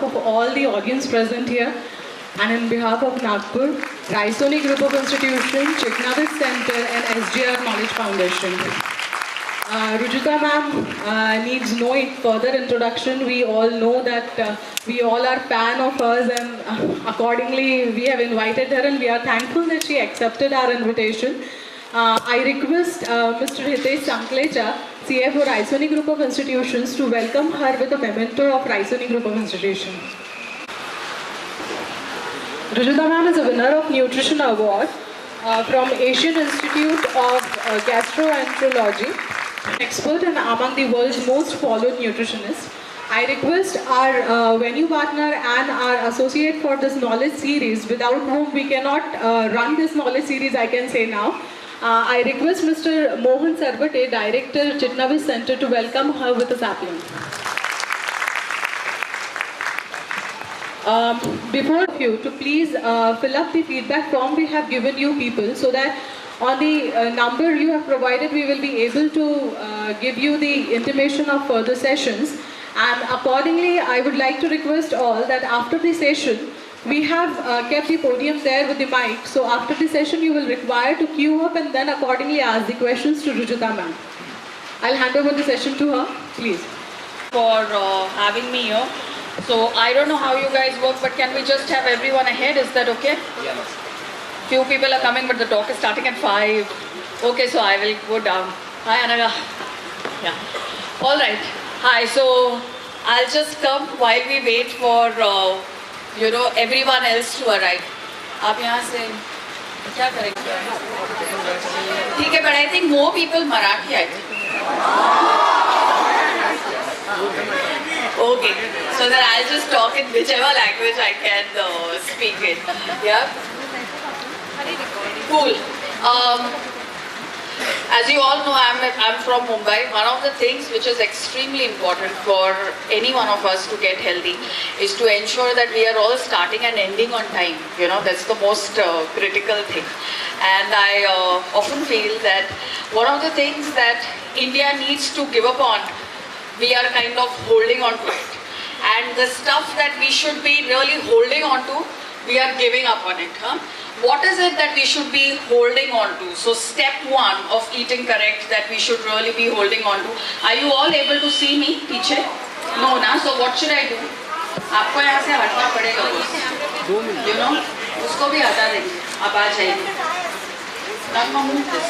of all the audience present here and in behalf of Nagpur, Raisoni Group of Institutions, Chitnavis Center and SGR Knowledge Foundation. Rujita ma'am needs no further introduction. We all know that we all are fan of hers, and accordingly we have invited her, and we are thankful that she accepted our invitation. I request Mr. Hitesh Sanklecha, CFO Raisoni Group of Institutions, to welcome her with a memento of Raisoni Group of Institutions. Rujita ma'am is a winner of Nutrition Award from Asian Institute of Gastroenterology, expert and among the world's most followed nutritionists. I request our venue partner and our associate for this knowledge series, without whom we cannot run this knowledge series, I can say now. I request Mr. Mohan Sarvate, Director, Chitnavis Center, to welcome her with a sapling. Before you to please fill up the feedback form we have given you people, so that on the number you have provided, we will be able to give you the intimation of further sessions. And accordingly, I would like to request all that after the session, we have kept the podium there with the mic. So after the session, you will require to queue up and then accordingly ask the questions to Rujita ma'am. I'll hand over the session to her, please. For having me here. So I don't know how you guys work, but can we just have everyone ahead? Is that okay? Yes. Few people are coming, but the talk is starting at 5. Okay, so I will go down. Hi, Anaga. Yeah. All right. Hi. So I'll just come while we wait for everyone else to arrive. आप यहाँ से क्या करेंगे? ठीक है, but I think more people Marathi, I think. Okay, so then I'll just talk in whichever language I can speak in. Yeah. Cool. As you all know, I'm from Mumbai. One of the things which is extremely important for any one of us to get healthy is to ensure that we are all starting and ending on time. That's the most critical thing. And I often feel that one of the things that India needs to give up on, we are kind of holding on to it. And the stuff that we should be really holding on to, we are giving up on it. What is it that we should be holding on to? So step 1 of eating correct that we should really be holding on to. Are you all able to see me? Piche? No, na? So what should I do? आपको यहाँ से हटना पड़ेगा बस. उसको भी हटा देंगे. अब आ जाइए. Now move this.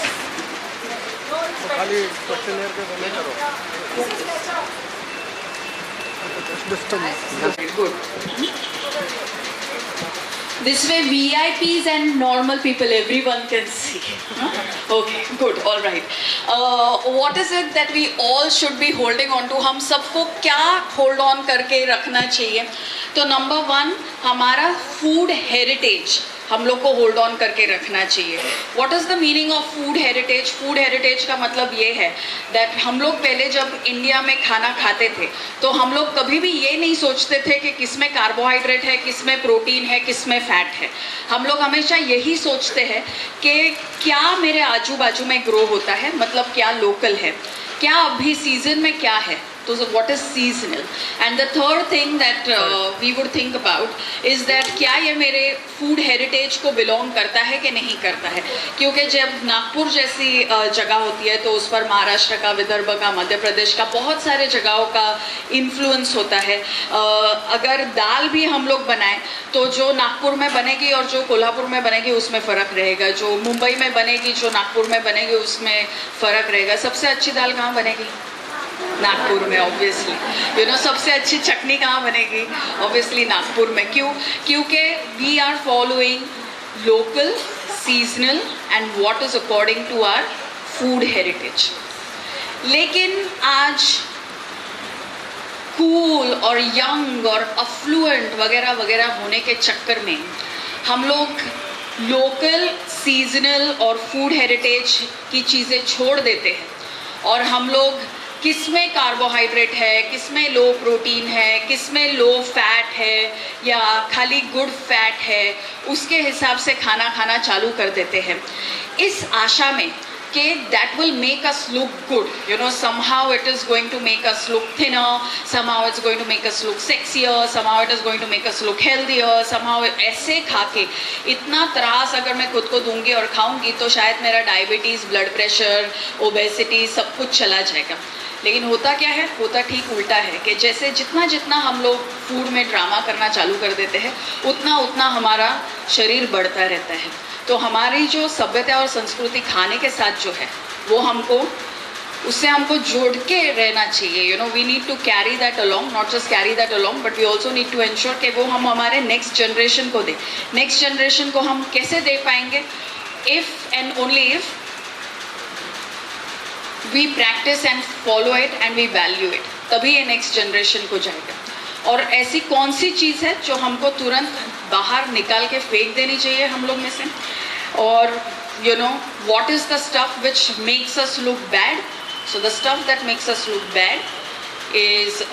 खाली क्वेश्चनर पे बने करो. Good. This way VIPs and normal people, everyone can see. Okay, good, all right. What is it that we all should be holding on to? हम सबको क्या hold on करके रखना चाहिए? तो number 1, हमारा food heritage हम लोग को होल्ड ऑन करके रखना चाहिए. What is the meaning of food heritage? Food heritage का मतलब ये है दैट हम लोग पहले जब इंडिया में खाना खाते थे तो हम लोग कभी भी ये नहीं सोचते थे कि किस में कार्बोहाइड्रेट है, किस में प्रोटीन है, किस में फैट है. हम लोग हमेशा यही सोचते हैं कि क्या मेरे आजू बाजू में ग्रो होता है, मतलब क्या लोकल है, क्या अभी सीजन में क्या है. So what is seasonal? And the third thing that we would think about is that क्या ये मेरे food heritage को belong करता है कि नहीं करता है. क्योंकि जब नागपुर जैसी जगह होती है तो उस पर महाराष्ट्र का, विदर्भ का, मध्य प्रदेश का, बहुत सारे जगहों का influence होता है. अगर दाल भी हम लोग बनाएं तो जो नागपुर में बनेगी और जो कोल्हापुर में बनेगी उसमें फ़र्क रहेगा. जो मुंबई में बनेगी, जो नागपुर में बनेगी उसमें फ़र्क रहेगा. सबसे अच्छी दाल कहाँ बनेगी? नागपुर में ऑब्वियसली. सबसे अच्छी चटनी कहाँ बनेगी? ऑब्वियसली नागपुर में. क्यों? क्योंकि we are following local, seasonal and what is according to our food heritage. लेकिन आज कूल और यंग और अफ्लुएंट वगैरह वगैरह होने के चक्कर में हम लोग लोकल, सीजनल और फूड हेरिटेज की चीज़ें छोड़ देते हैं और हम लोग किस में कार्बोहाइड्रेट है, किस में लो प्रोटीन है, किस में लो फैट है या खाली गुड फैट है, उसके हिसाब से खाना खाना चालू कर देते हैं. इस आशा में कि that will make us look good. You know, somehow it is going to make us look thinner, somehow it's going to make us look sexier, somehow it is going to make us look healthier, somehow ऐसे खा के इतना त्रास अगर मैं खुद को दूंगी और खाऊंगी तो शायद मेरा डायबिटीज़, ब्लड प्रेशर, ओबेसिटी सब कुछ चला जाएगा. लेकिन होता क्या है, होता ठीक उल्टा है कि जैसे जितना जितना हम लोग फूड में ड्रामा करना चालू कर देते हैं उतना उतना हमारा शरीर बढ़ता रहता है. तो हमारी जो सभ्यता और संस्कृति खाने के साथ जो है वो हमको उससे हमको जोड़ के रहना चाहिए. You know, we need to carry that along, not just carry that along but we also need to ensure कि वो हम हमारे नेक्स्ट जनरेशन को दें. नेक्स्ट जनरेशन को हम कैसे दे पाएंगे? If and only if we practise and follow it and we value it, तभी ये नेक्स्ट जनरेशन को जाएगा. और ऐसी कौन सी चीज़ है जो हमको तुरंत बाहर निकाल के फेंक देनी चाहिए हम लोग में से? और you know, what is the stuff which makes us look bad? So the stuff that makes us look bad is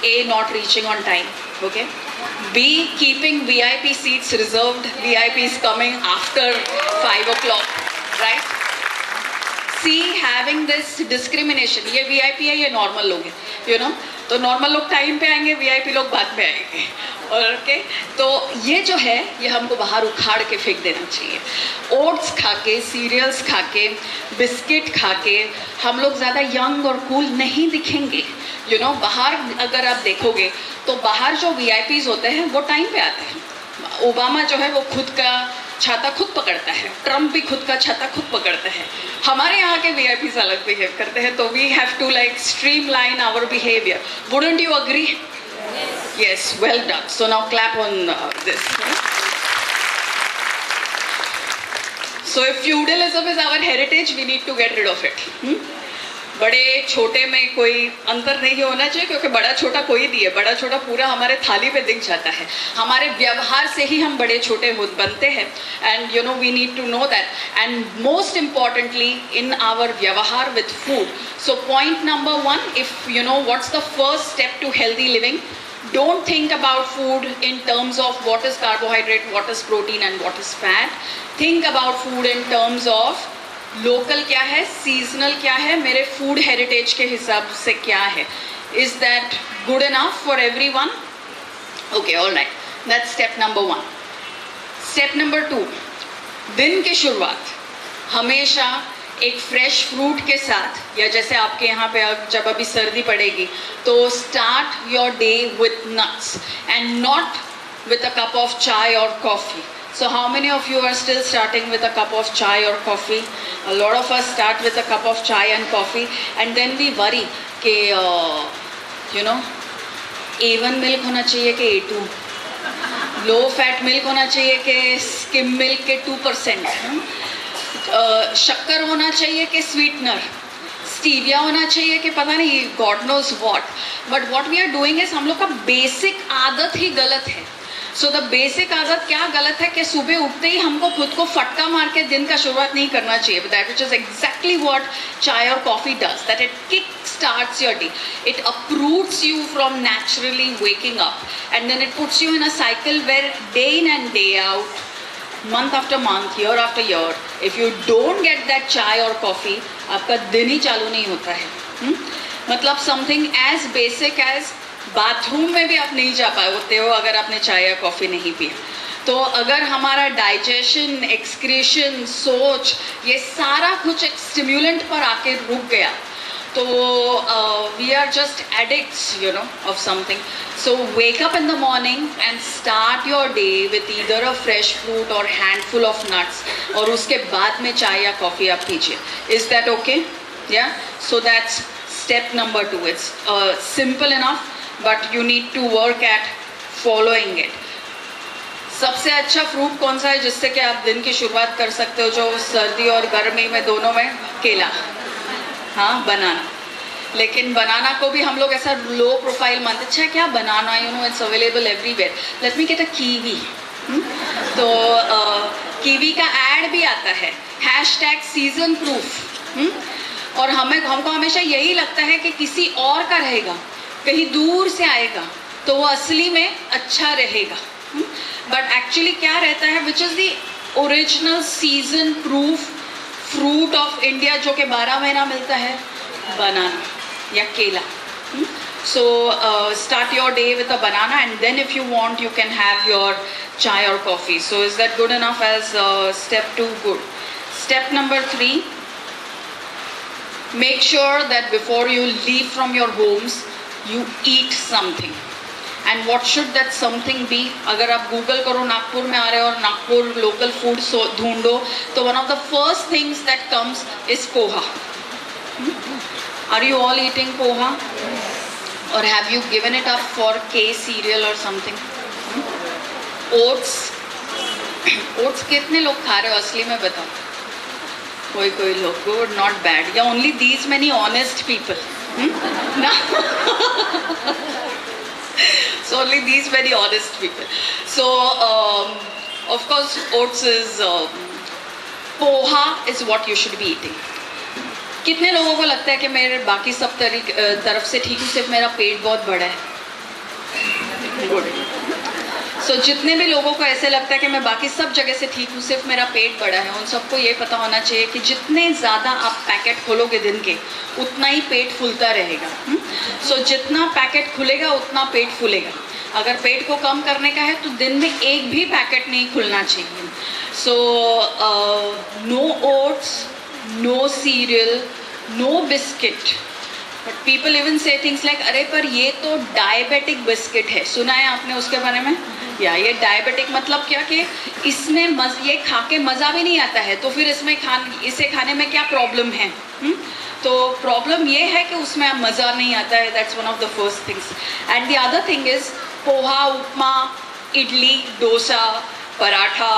A, not reaching on time, okay? B, keeping VIP seats reserved, VIPs coming after 5 o'clock, right? C, having this discrimination. ये VIP है, ये normal लोग हैं, you know? तो normal लोग time पे आएंगे, VIP लोग बाद में आएंगे. और ओके, तो ये जो है ये हमको बाहर उखाड़ के फेंक देना चाहिए. ओट्स खा के, सीरियल्स खा के, बिस्किट खा के हम लोग ज़्यादा यंग और कूल नहीं दिखेंगे. यू नो, बाहर अगर आप देखोगे तो बाहर जो VIPs होते हैं वो टाइम पे आते हैं. ओबामा जो है वो खुद का छाता खुद पकड़ता है, ट्रम्प भी खुद का छाता खुद पकड़ता है. हमारे यहाँ के VIPs अलग बिहेव करते हैं. तो we have to like streamline our behaviour. Wouldn't you agree? Yes, well done. So now clap on this. So if feudalism is our heritage, we need to get rid of it. बड़े छोटे में कोई अंतर नहीं होना चाहिए क्योंकि बड़ा छोटा कोई नहीं है. बड़ा छोटा पूरा हमारे थाली पे दिख जाता है. हमारे व्यवहार से ही हम बड़े छोटे बनते हैं. And you know, we need to know that. And most importantly in our व्यवहार with food. So point number 1, if you know what's the first step to healthy living, don't think about food in terms of what is carbohydrate, what is protein and what is fat. Think about food in terms of local क्या है, seasonal क्या है, मेरे food heritage के हिसाब से क्या है. Is that good enough for everyone? Okay, all right. That's step number 1. Step number 2, दिन की शुरुआत हमेशा एक फ्रेश फ्रूट के साथ, या जैसे आपके यहाँ पे जब अभी सर्दी पड़ेगी तो start your day with nuts and not with a cup of चाय और coffee. So how many of you are still starting with a cup of chai or coffee? A lot of us start with a cup of chai and coffee and then we worry कि you know, A1 milk होना चाहिए कि A2, low fat milk होना चाहिए कि skim milk के 2%, शक्कर होना चाहिए कि स्वीटनर, स्टीविया होना चाहिए कि पता नहीं God knows what. But what we are doing is हम लोग का बेसिक आदत ही गलत है. सो द बेसिक आदत क्या गलत है कि सुबह उठते ही हमको खुद को फटका मार के दिन का शुरुआत नहीं करना चाहिए. That which is exactly what चाय और coffee does. That it kick starts your day. It uproots you from naturally waking up and then it puts you in a cycle where day in and day out, month after month, year after year, if you don't get that chai or coffee, आपका दिन ही चालू नहीं होता है. मतलब something as basic as bathroom में भी आप नहीं जा पाते हो अगर आपने चाय या कॉफ़ी नहीं पिया. तो अगर हमारा डाइजेशन, एक्सक्रीशन, सोच, ये सारा कुछ एक स्टिम्युलेंट पर आके रुक गया तो we are just addicts, you know, of something. So wake up in the morning and start your day with either a fresh fruit or handful of nuts और उसके बाद में चाय या कॉफ़ी आप पीजिए. Is that okay? Yeah? So that's step number 2. It's simple enough but you need to work at following it. सबसे अच्छा फ्रूट कौन सा है जिससे कि आप दिन की शुरुआत कर सकते हो जो सर्दी और गर्मी में दोनों में? केला. हाँ, बनाना. लेकिन बनाना को भी हम लोग ऐसा लो प्रोफाइल मानते. अच्छा क्या बनाना, you know, it's available everywhere. Let me get a kiwi. तो कीवी का ऐड भी आता है, #सीजन प्रूफ. और हमको हमेशा यही लगता है कि किसी और का रहेगा, कहीं दूर से आएगा तो वो असली में अच्छा रहेगा. बट एक्चुअली क्या रहता है, which is the original season proof fruit of India जो कि 12 महीना मिलता है, बनाना या केला. So start your day with a banana, and then if you want you can have your chai or coffee. So is that good enough as step 2? Good. Step number 3, make sure that before you leave from your homes you eat something. And what should that something be? अगर आप Google करो नागपुर में आ रहे हो और Nagpur local food ढूंढो तो one of the first things that comes is poha. Are you all eating poha? Or have you given it up for K cereal or something? Oats. Oats कितने लोग खा रहे हो असली में बताओ? कोई लोग. Good, not bad. Yeah, only these many honest people. No. So only these very honest people. So of course oats is poha is what you should be eating. कितने लोगों को लगता है कि मेरे बाकी सब तरफ से ठीक हूँ, सिर्फ मेरा पेट बहुत बड़ा है? गुड. सो जितने भी लोगों को ऐसे लगता है कि मैं बाकी सब जगह से ठीक हूँ, सिर्फ मेरा पेट बड़ा है, उन सबको ये पता होना चाहिए कि जितने ज़्यादा आप पैकेट खोलोगे दिन के उतना ही पेट फूलता रहेगा. सो जितना पैकेट खुलेगा उतना पेट फूलेगा. अगर पेट को कम करने का है तो दिन में एक भी पैकेट नहीं खुलना चाहिए. So no oats, no cereal, no biscuit. But people even say things like अरे पर ये तो डायबिटिक बिस्किट है, सुना है आपने उसके बारे में? या ये डायबिटिक मतलब क्या कि इसमें ये खा के मज़ा भी नहीं आता है, तो फिर इसे खाने में क्या प्रॉब्लम है? तो प्रॉब्लम ये है कि उसमें मज़ा नहीं आता है. That's one of the first things. And the other thing is poha, upma, idli, dosa, paratha,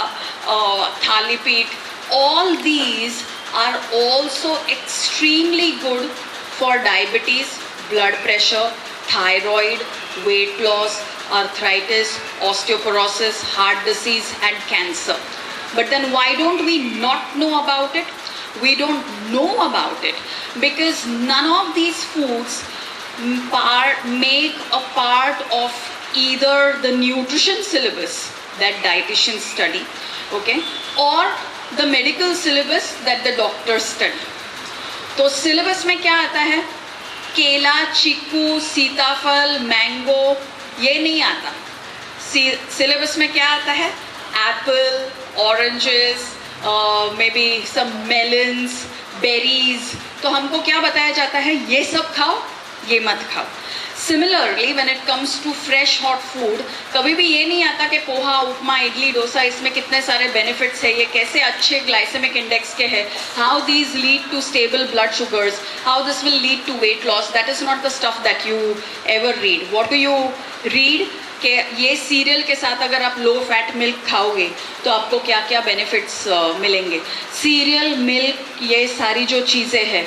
thalipeeth, all these are also extremely good for diabetes, blood pressure, thyroid, weight loss, arthritis, osteoporosis, heart disease and cancer. But then why don't we not know about it? We don't know about it because none of these foods make a part of either the nutrition syllabus that dietitians study, okay, or the medical syllabus that the doctors study. तो syllabus में क्या आता है? केला, चीकू, सीताफल, mango, ये नहीं आता. syllabus में क्या आता है? Apple, oranges, maybe some melons, berries. तो हमको क्या बताया जाता है? ये सब खाओ, ये मत खाओ. Similarly, when it comes to fresh hot food, कभी भी ये नहीं आता कि पोहा, उपमा, इडली, डोसा इसमें कितने सारे benefits है, ये कैसे अच्छे glycemic index के है, how these lead to stable blood sugars, how this will lead to weight loss. That is not the stuff that you ever read. What do you read? कि ये सीरियल के साथ अगर आप लो फैट मिल्क खाओगे तो आपको क्या क्या बेनिफिट्स मिलेंगे. सीरियल, मिल्क, ये सारी जो चीज़ें हैं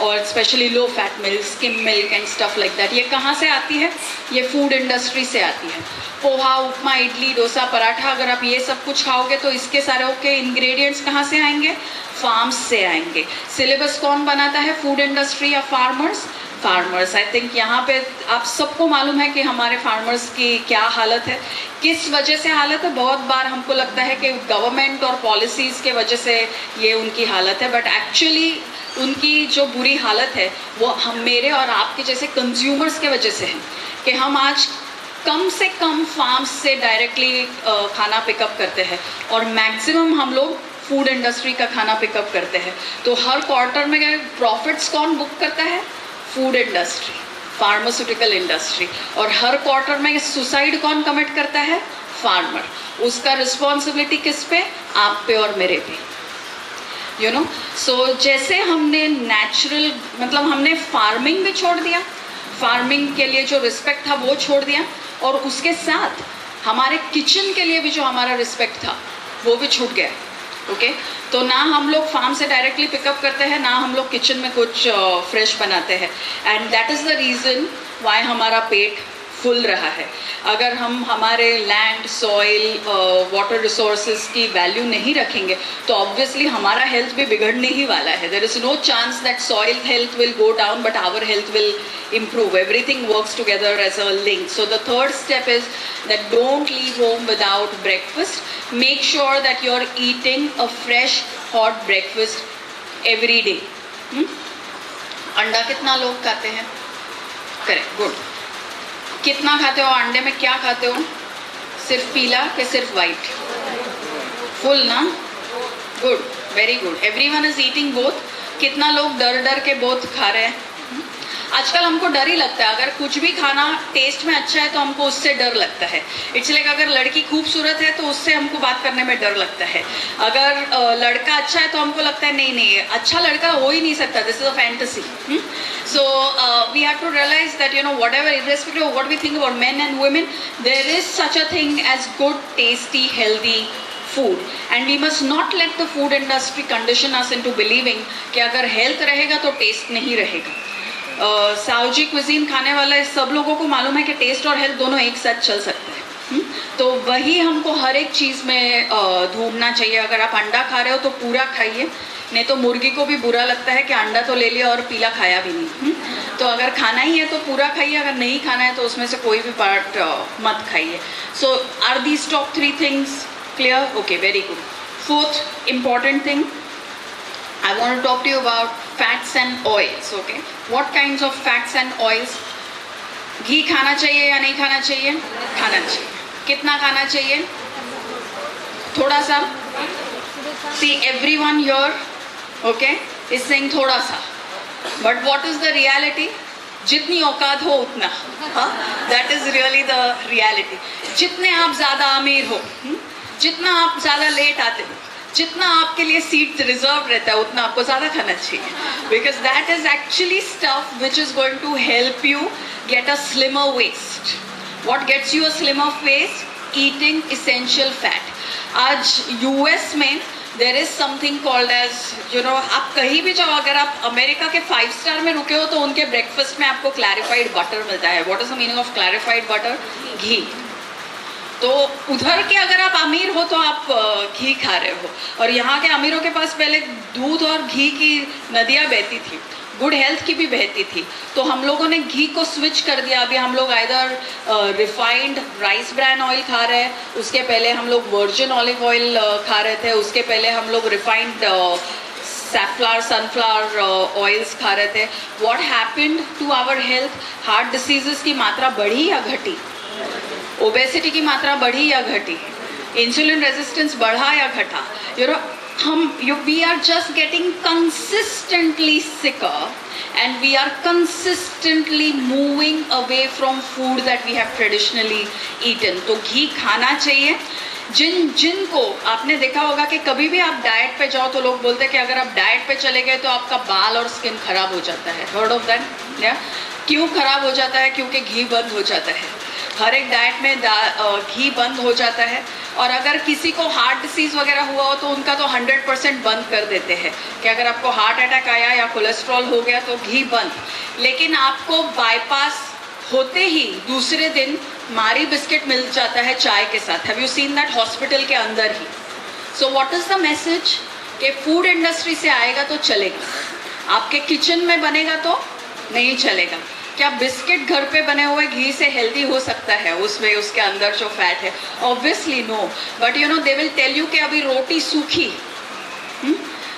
और specially low fat milk, skim milk and stuff like that, ये कहाँ से आती है? ये फूड इंडस्ट्री से आती है. पोहा, उपमा, इडली, डोसा, पराठा, अगर आप ये सब कुछ खाओगे तो इसके सारे के इंग्रेडिएंट्स कहाँ से आएंगे? फार्म्स से आएंगे. सिलेबस कौन बनाता है? फूड इंडस्ट्री या फार्मर्स? फार्मर्स. आई थिंक यहाँ पे आप सबको मालूम है कि हमारे फार्मर्स की क्या हालत है, किस वजह से हालत है. बहुत बार हमको लगता है कि गवर्नमेंट और पॉलिसीज़ के वजह से ये उनकी हालत है, बट एक्चुअली उनकी जो बुरी हालत है वो हम मेरे और आपके जैसे कंज्यूमर्स के वजह से है कि हम आज कम से कम फार्म्स से डायरेक्टली खाना पिकअप करते हैं और मैक्सिमम हम लोग फूड इंडस्ट्री का खाना पिकअप करते हैं. तो हर क्वार्टर में प्रॉफिट्स कौन बुक करता है? Food industry, pharmaceutical industry. और हर क्वार्टर में सुसाइड कौन कमिट करता है? फार्मर. उसका रिस्पॉन्सिबिलिटी किस पे? आप पे और मेरे पे. यू नो, सो जैसे हमने नेचुरल मतलब हमने फार्मिंग भी छोड़ दिया, फार्मिंग के लिए जो रिस्पेक्ट था वो छोड़ दिया, और उसके साथ हमारे किचन के लिए भी जो हमारा रिस्पेक्ट था वो भी छूट गया. ओके तो ना हम लोग फार्म से डायरेक्टली पिकअप करते हैं, ना हम लोग किचन में कुछ फ्रेश बनाते हैं. And that is the reason why हमारा पेट फुल रहा है. अगर हम हमारे लैंड, सॉइल, वाटर रिसोर्सेज की वैल्यू नहीं रखेंगे तो ऑब्वियसली हमारा हेल्थ भी बिगड़ने ही वाला है. There is no chance that soil health will go down but our health will improve. Everything works together as a link. So the third step is that don't leave home without breakfast. Make sure that you're eating a fresh hot breakfast every day. अंडा कितना लोग खाते हैं? Correct, good. कितना खाते हो अंडे में? क्या खाते हो? सिर्फ पीला कि सिर्फ वाइट? फुल ना? Good, very good. Everyone is eating both. कितना लोग डर डर के बोथ खा रहे हैं? आजकल हमको डर ही लगता है, अगर कुछ भी खाना टेस्ट में अच्छा है तो हमको उससे डर लगता है। इसलिए अगर लड़की खूबसूरत है तो उससे हमको बात करने में डर लगता है। अगर लड़का अच्छा है तो हमको लगता है नहीं नहीं अच्छा लड़का हो ही नहीं सकता, this is a fantasy. So we have to realise that you know whatever irrespective of what we think about men and women, there is such a thing as good tasty healthy food, and we must not let the food industry condition us into believing कि अगर health रहेगा तो test नहीं रहेगा। Sauji cuisine खाने वाले सब लोगों को मालूम है कि टेस्ट और हेल्थ दोनों एक साथ चल सकते हैं। तो वही हमको हर एक चीज़ में ढूंढना चाहिए। अगर आप अंडा खा रहे हो तो पूरा खाइए, नहीं तो मुर्गी को भी बुरा लगता है कि अंडा तो ले लिया और पीला खाया भी नहीं। तो अगर खाना ही है तो पूरा खाइए, अगर नहीं खाना है तो उसमें से कोई भी पार्ट मत खाइए। So are these top 3 things clear? Okay, very good. Fourth important thing, I want to talk to you about fats and oils. Okay, what kinds of fats and oils? घी खाना चाहिए या नहीं खाना चाहिए? खाना चाहिए। कितना खाना चाहिए? थोड़ा सा? See, everyone here, okay, is saying थोड़ा सा, but what is the reality? जितनी औकात हो उतना, that is really the reality. जितने आप ज़्यादा अमीर हो, जितना आप ज़्यादा लेट आते हो, जितना आपके लिए सीट रिजर्व रहता है, उतना आपको ज़्यादा खाना चाहिए, because that is actually stuff which is going to help you get a slimmer waist. What gets you a slimmer waist? Eating essential fat. आज यूएस में there is something called as you know, आप कहीं भी जाओ, अगर आप America के 5 star में रुके हो तो उनके ब्रेकफास्ट में आपको क्लैरिफाइड बटर मिलता है। What is the meaning of clarified butter? Ghee. तो उधर के अगर आप अमीर हो तो आप घी खा रहे हो, और यहाँ के अमीरों के पास पहले दूध और घी की नदियाँ बहती थी, गुड हेल्थ की भी बहती थी। तो हम लोगों ने घी को स्विच कर दिया। अभी हम लोग either refined rice bran oil खा रहे हैं, उसके पहले हम लोग वर्जिन ऑलिव ऑयल खा रहे थे, उसके पहले हम लोग रिफाइंड सैफ्लावर सनफ्लावर ऑयल्स खा रहे थे। What happened to our health? Heart diseases की मात्रा बढ़ी या घटी? ओबेसिटी की मात्रा बढ़ी या घटी? इंसुलिन रेजिस्टेंस बढ़ा या घटा? We are just getting consistently sicker, and we are consistently moving away from food that we have traditionally eaten. तो घी खाना चाहिए। जिनको आपने देखा होगा कि कभी भी आप डाइट पे जाओ तो लोग बोलते हैं कि अगर आप डाइट पे चले गए तो आपका बाल और स्किन खराब हो जाता है। Heard of that? या क्यों खराब हो जाता है? क्योंकि घी बंद हो जाता है। हर एक डाइट में घी बंद हो जाता है। और अगर किसी को हार्ट डिसीज़ वगैरह हुआ हो तो उनका तो 100% बंद कर देते हैं कि अगर आपको हार्ट अटैक आया या कोलेस्ट्रॉल हो गया तो घी बंद। लेकिन आपको बाईपास होते ही दूसरे दिन मारी बिस्किट मिल जाता है चाय के साथ। Have you seen that? Hospital के अंदर ही। So what is the message? कि फूड इंडस्ट्री से आएगा तो चलेगा, आपके किचन में बनेगा तो नहीं चलेगा। क्या बिस्किट घर पे बने हुए घी से हेल्दी हो सकता है? उसमें उसके अंदर जो फैट है, obviously no. But you know they will tell you कि अभी रोटी सूखी,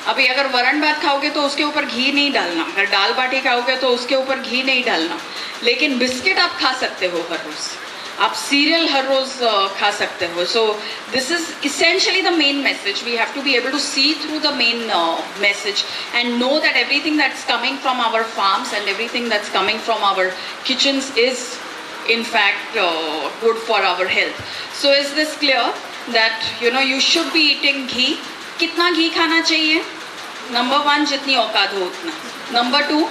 अभी अगर वरण भात खाओगे तो उसके ऊपर घी नहीं डालना, अगर दाल बाटी खाओगे तो उसके ऊपर घी नहीं डालना। लेकिन बिस्किट आप खा सकते हो हर रोज़, आप सीरियल हर रोज़ खा सकते हो। So this is essentially the main message. We have to be able to see through the main message and know that everything that's coming from our farms and everything that's coming from our kitchens is in fact good for our health. So is this clear that you know you should be eating ghee? कितना घी खाना चाहिए? Number 1, जितनी औकात हो उतना। Number 2,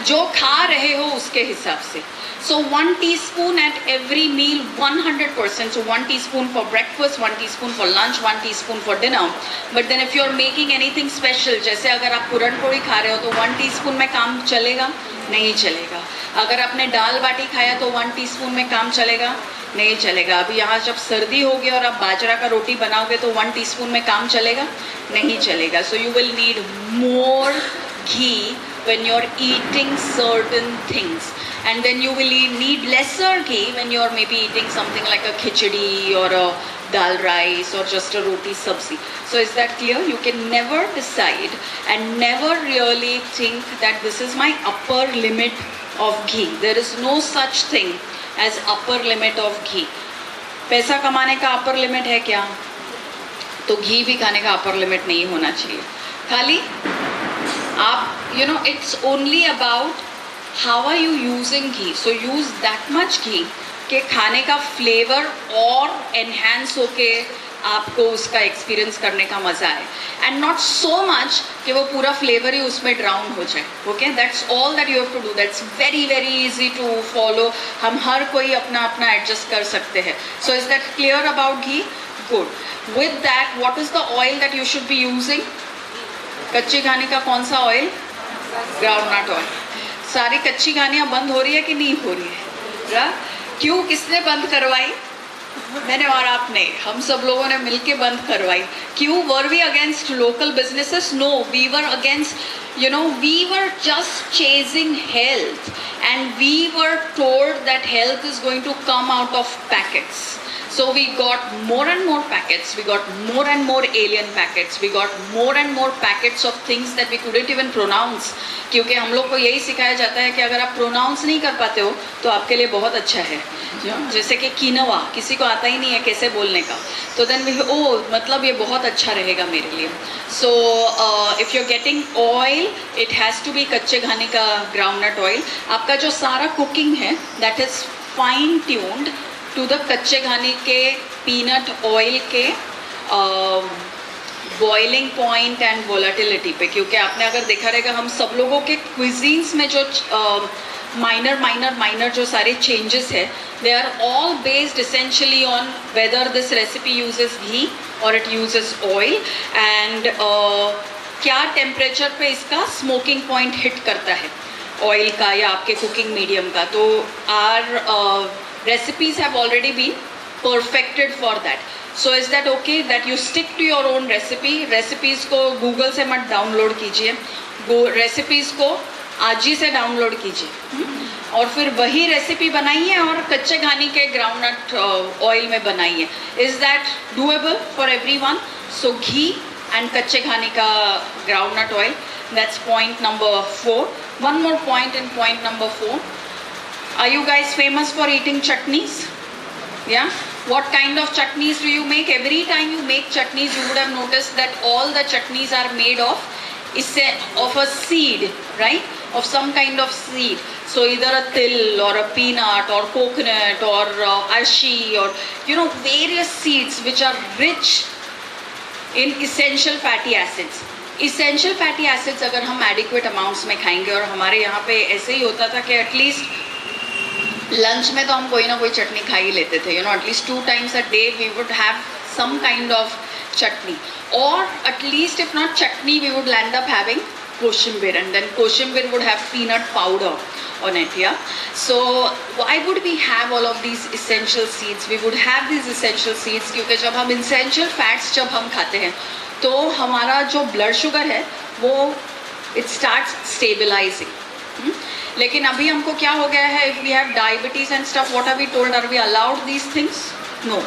जो खा रहे हो उसके हिसाब से। So 1 teaspoon at every meal, 100%. So 1 teaspoon for breakfast, 1 teaspoon for lunch, 1 teaspoon for dinner. But then if you are making anything special, जैसे अगर आप पूरन पोड़ी खा रहे हो तो 1 teaspoon में काम चलेगा? नहीं चलेगा। अगर आपने दाल बाटी खाया तो 1 teaspoon में काम चलेगा? नहीं चलेगा। अभी यहाँ जब सर्दी होगी और आप बाजरा का रोटी बनाओगे तो 1 teaspoon में काम चलेगा? नहीं चलेगा। So you will need more ghee when you're eating certain things. And then you will need lesser ghee when you're maybe eating something like a khichdi or a dal rice or just a roti sabzi. So is that clear? You can never decide and never really think that this is my upper limit of ghee. There is no such thing as upper limit of ghee. पैसा कमाने का upper limit है क्या? तो घी भी खाने का upper limit नहीं होना चाहिए. खाली आप it's only about how are you using ghee. So use that much ghee कि खाने का फ्लेवर और एनहेंस होके आपको उसका एक्सपीरियंस करने का मज़ा आए, एंड नॉट सो मच कि वो पूरा फ्लेवर ही उसमें ड्राउन हो जाए. Okay, that's all that you have to do. That's very very easy to follow. हम हर कोई अपना अपना एडजस्ट कर सकते हैं. So is that clear about ghee? Good. With that, what is the oil that you should be using? कच्ची घानी का कौन सा ऑयल? Groundnut oil. सारी कच्ची घानियाँ बंद हो रही है कि नहीं हो रही है? क्यों? किसने बंद करवाई? मैंने और आपने, हम सब लोगों ने मिलके बंद करवाई. क्यों? Were we against local businesses? No, we were against, we were just chasing health, and we were told that health is going to come out of packets. So we got more and more packets, we got more and more alien packets, we got more and more packets of things that we couldn't even pronounce. क्योंकि हम लोग को यही सिखाया जाता है कि अगर आप प्रोनाउंस नहीं कर पाते हो तो आपके लिए बहुत अच्छा है. जैसे कि कीनोवा, किसी को आता ही नहीं है कैसे बोलने का, तो देन वी मतलब ये बहुत अच्छा रहेगा मेरे लिए. So if you are getting oil, it has to be कच्चे घानी का ग्राउंडनट ऑयल. आपका जो सारा कुकिंग है that is fine tuned to the कच्चे घानी के पीनट ऑयल के बॉइलिंग पॉइंट एंड वोलेटिलिटी पे. क्योंकि आपने अगर देखा रहेगा हम सब लोगों के क्विजीन्स में जो माइनर जो सारे चेंजेस है, they are all based essentially on whether this recipe uses ghee और इट यूजेस ऑयल, एंड क्या टेम्परेचर पे इसका स्मोकिंग पॉइंट हिट करता है ऑयल का या आपके कुकिंग मीडियम का. तो are recipes have already been perfected for that. So is that okay that you stick to your own recipe? Recipes को Google से मत डाउनलोड कीजिए, रेसिपीज़ को आज ही से डाउनलोड कीजिए और फिर वही रेसिपी बनाइए और कच्चे घानी के ग्राउंडनट ऑयल में बनाइए. Is that doable for everyone? So ghee and कच्चे घानी का groundnut oil, that's point number 4. One more point in point number 4. Are you guys famous for eating chutneys? Yeah? What kind of chutneys do you make? Every time you make chutneys, you would have noticed that all the chutneys are made of a seed, right? Of some kind of seed. So either a til or a peanut or coconut or arshi or various seeds which are rich in essential fatty acids. Essential fatty acids अगर हम adequate amounts में खाएंगे, और हमारे यहाँ पे ऐसे ही होता था कि एटलीस्ट लंच में तो हम कोई ना कोई चटनी खा ही लेते थे. At least 2 times a day we would have some kind of chutney, or at least if not chutney we would end up having koshambir, and then koshambir would have peanut powder on it. Yeah, so why would we have all of these essential seeds? We would have these essential seeds क्योंकि जब हम essential fats जब हम खाते हैं तो हमारा जो ब्लड शुगर है वो it starts stabilizing. लेकिन अभी हमको क्या हो गया है, if we have diabetes and stuff, what are we told? Are we allowed these things? No,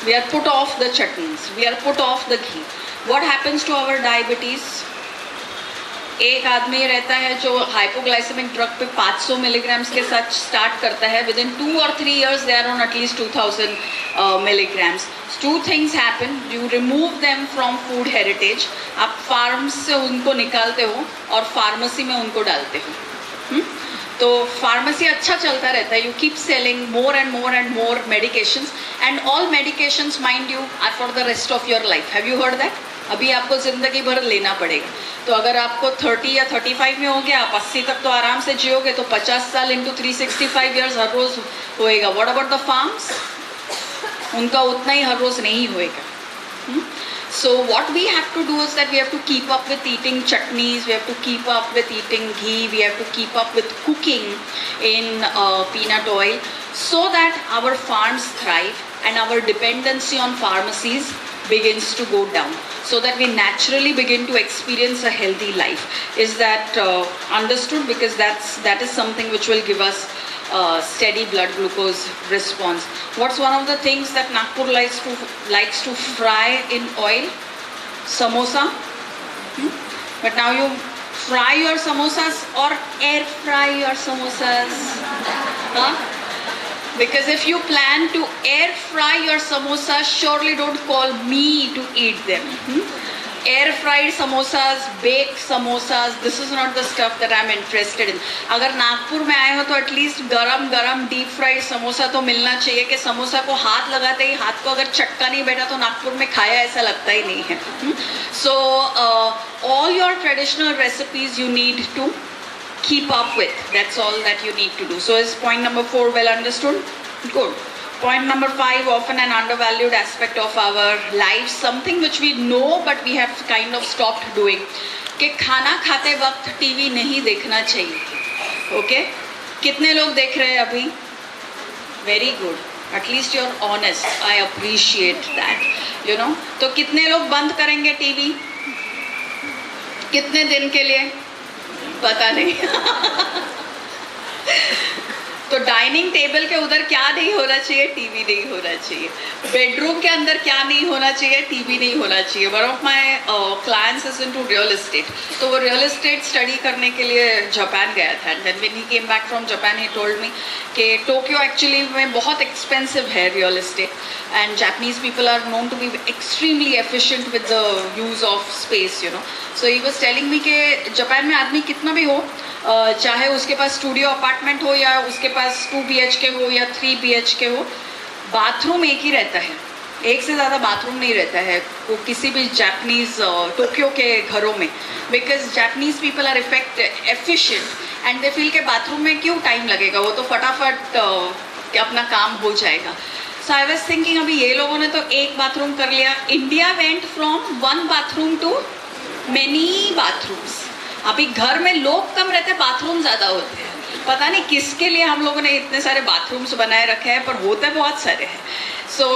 we are put off the chutneys, we are put off the ghee. What happens to our diabetes? एक आदमी रहता है जो hypoglycaemic drug पे 500 milligrams के साथ start करता है, within 2 or 3 years they are on at least 2000 milligrams. 2 things happen, you remove them from food heritage. आप फार्म से उनको निकालते हो और फार्मेसी में उनको डालते हो. तो फार्मेसी अच्छा चलता रहता है. You keep selling more and more and more medications, and all medications mind you are for the rest of your life. Have you heard that? अभी आपको ज़िंदगी भर लेना पड़ेगा. तो अगर आपको 30 या 35 में हो गया, आप 80 तक तो आराम से जियोगे, तो 50 साल इंटू 365 ईयर्स हर रोज़ होएगा. What about the farms? उनका उतना ही हर रोज़ नहीं होएगा. So what we have to do is that we have to keep up with eating chutneys, we have to keep up with eating ghee, we have to keep up with cooking in peanut oil, so that our farms thrive and our dependency on pharmacies begins to go down, so that we naturally begin to experience a healthy life. Is that understood? Because that is something which will give us steady blood glucose response. What's one of the things that Nagpur likes to fry in oil? Samosa. But now you fry your samosas or air fry your samosas? Huh? Because if you plan to air fry your samosas, surely don't call me to eat them. Air fried samosas, baked samosas, this is not the stuff that I'm interested in. अगर नागपुर में आए हो तो at least गरम गरम deep fried samosa तो मिलना चाहिए कि समोसा को हाथ लगाते ही हाथ को अगर चटका नहीं बैठा तो नागपुर में खाया ऐसा लगता ही नहीं है. So all your traditional recipes you need to keep up with. That's all that you need to do. So is point number 4 well understood? Good. Point number 5, often an undervalued aspect of our lives, something which we know but we have kind of stopped doing. कि खाना खाते वक्त TV नहीं देखना चाहिए. Okay? कितने लोग देख रहे हैं अभी? Very good. At least you're honest. I appreciate that. You know? तो कितने लोग बंद करेंगे टीवी? कितने दिन के लिए? पता नहीं. तो डाइनिंग टेबल के उधर क्या नहीं होना चाहिए? टीवी नहीं होना चाहिए. बेडरूम के अंदर क्या नहीं होना चाहिए? टीवी नहीं होना चाहिए. One of my clients is into real estate. तो वो रियल एस्टेट स्टडी करने के लिए जापान गया था. And when he came back from Japan he told me कि टोक्यो एक्चुअली में बहुत एक्सपेंसिव है real estate. And Japanese people are known to be extremely efficient with the use of space, you know. So he was telling me कि Japan में आदमी कितना भी हो, चाहे उसके पास स्टूडियो अपार्टमेंट हो या उसके पास 2 BHK हो या 3 BHK हो, बाथरूम एक ही रहता है. एक से ज़्यादा बाथरूम नहीं रहता है वो किसी भी जापानीज टोक्यो के घरों में. Because Japanese people are efficient and they feel के बाथरूम में क्यों टाइम लगेगा, वो तो फटाफट अपना काम हो जाएगा. सो आई वॉज थिंकिंग अभी ये लोगों ने तो एक बाथरूम कर लिया. India went from 1 bathroom to many bathrooms. अभी घर में लोग कम रहते हैं, बाथरूम ज़्यादा होते हैं. पता नहीं किसके लिए हम लोगों ने इतने सारे बाथरूम्स बनाए रखे हैं, पर होते बहुत सारे हैं. सो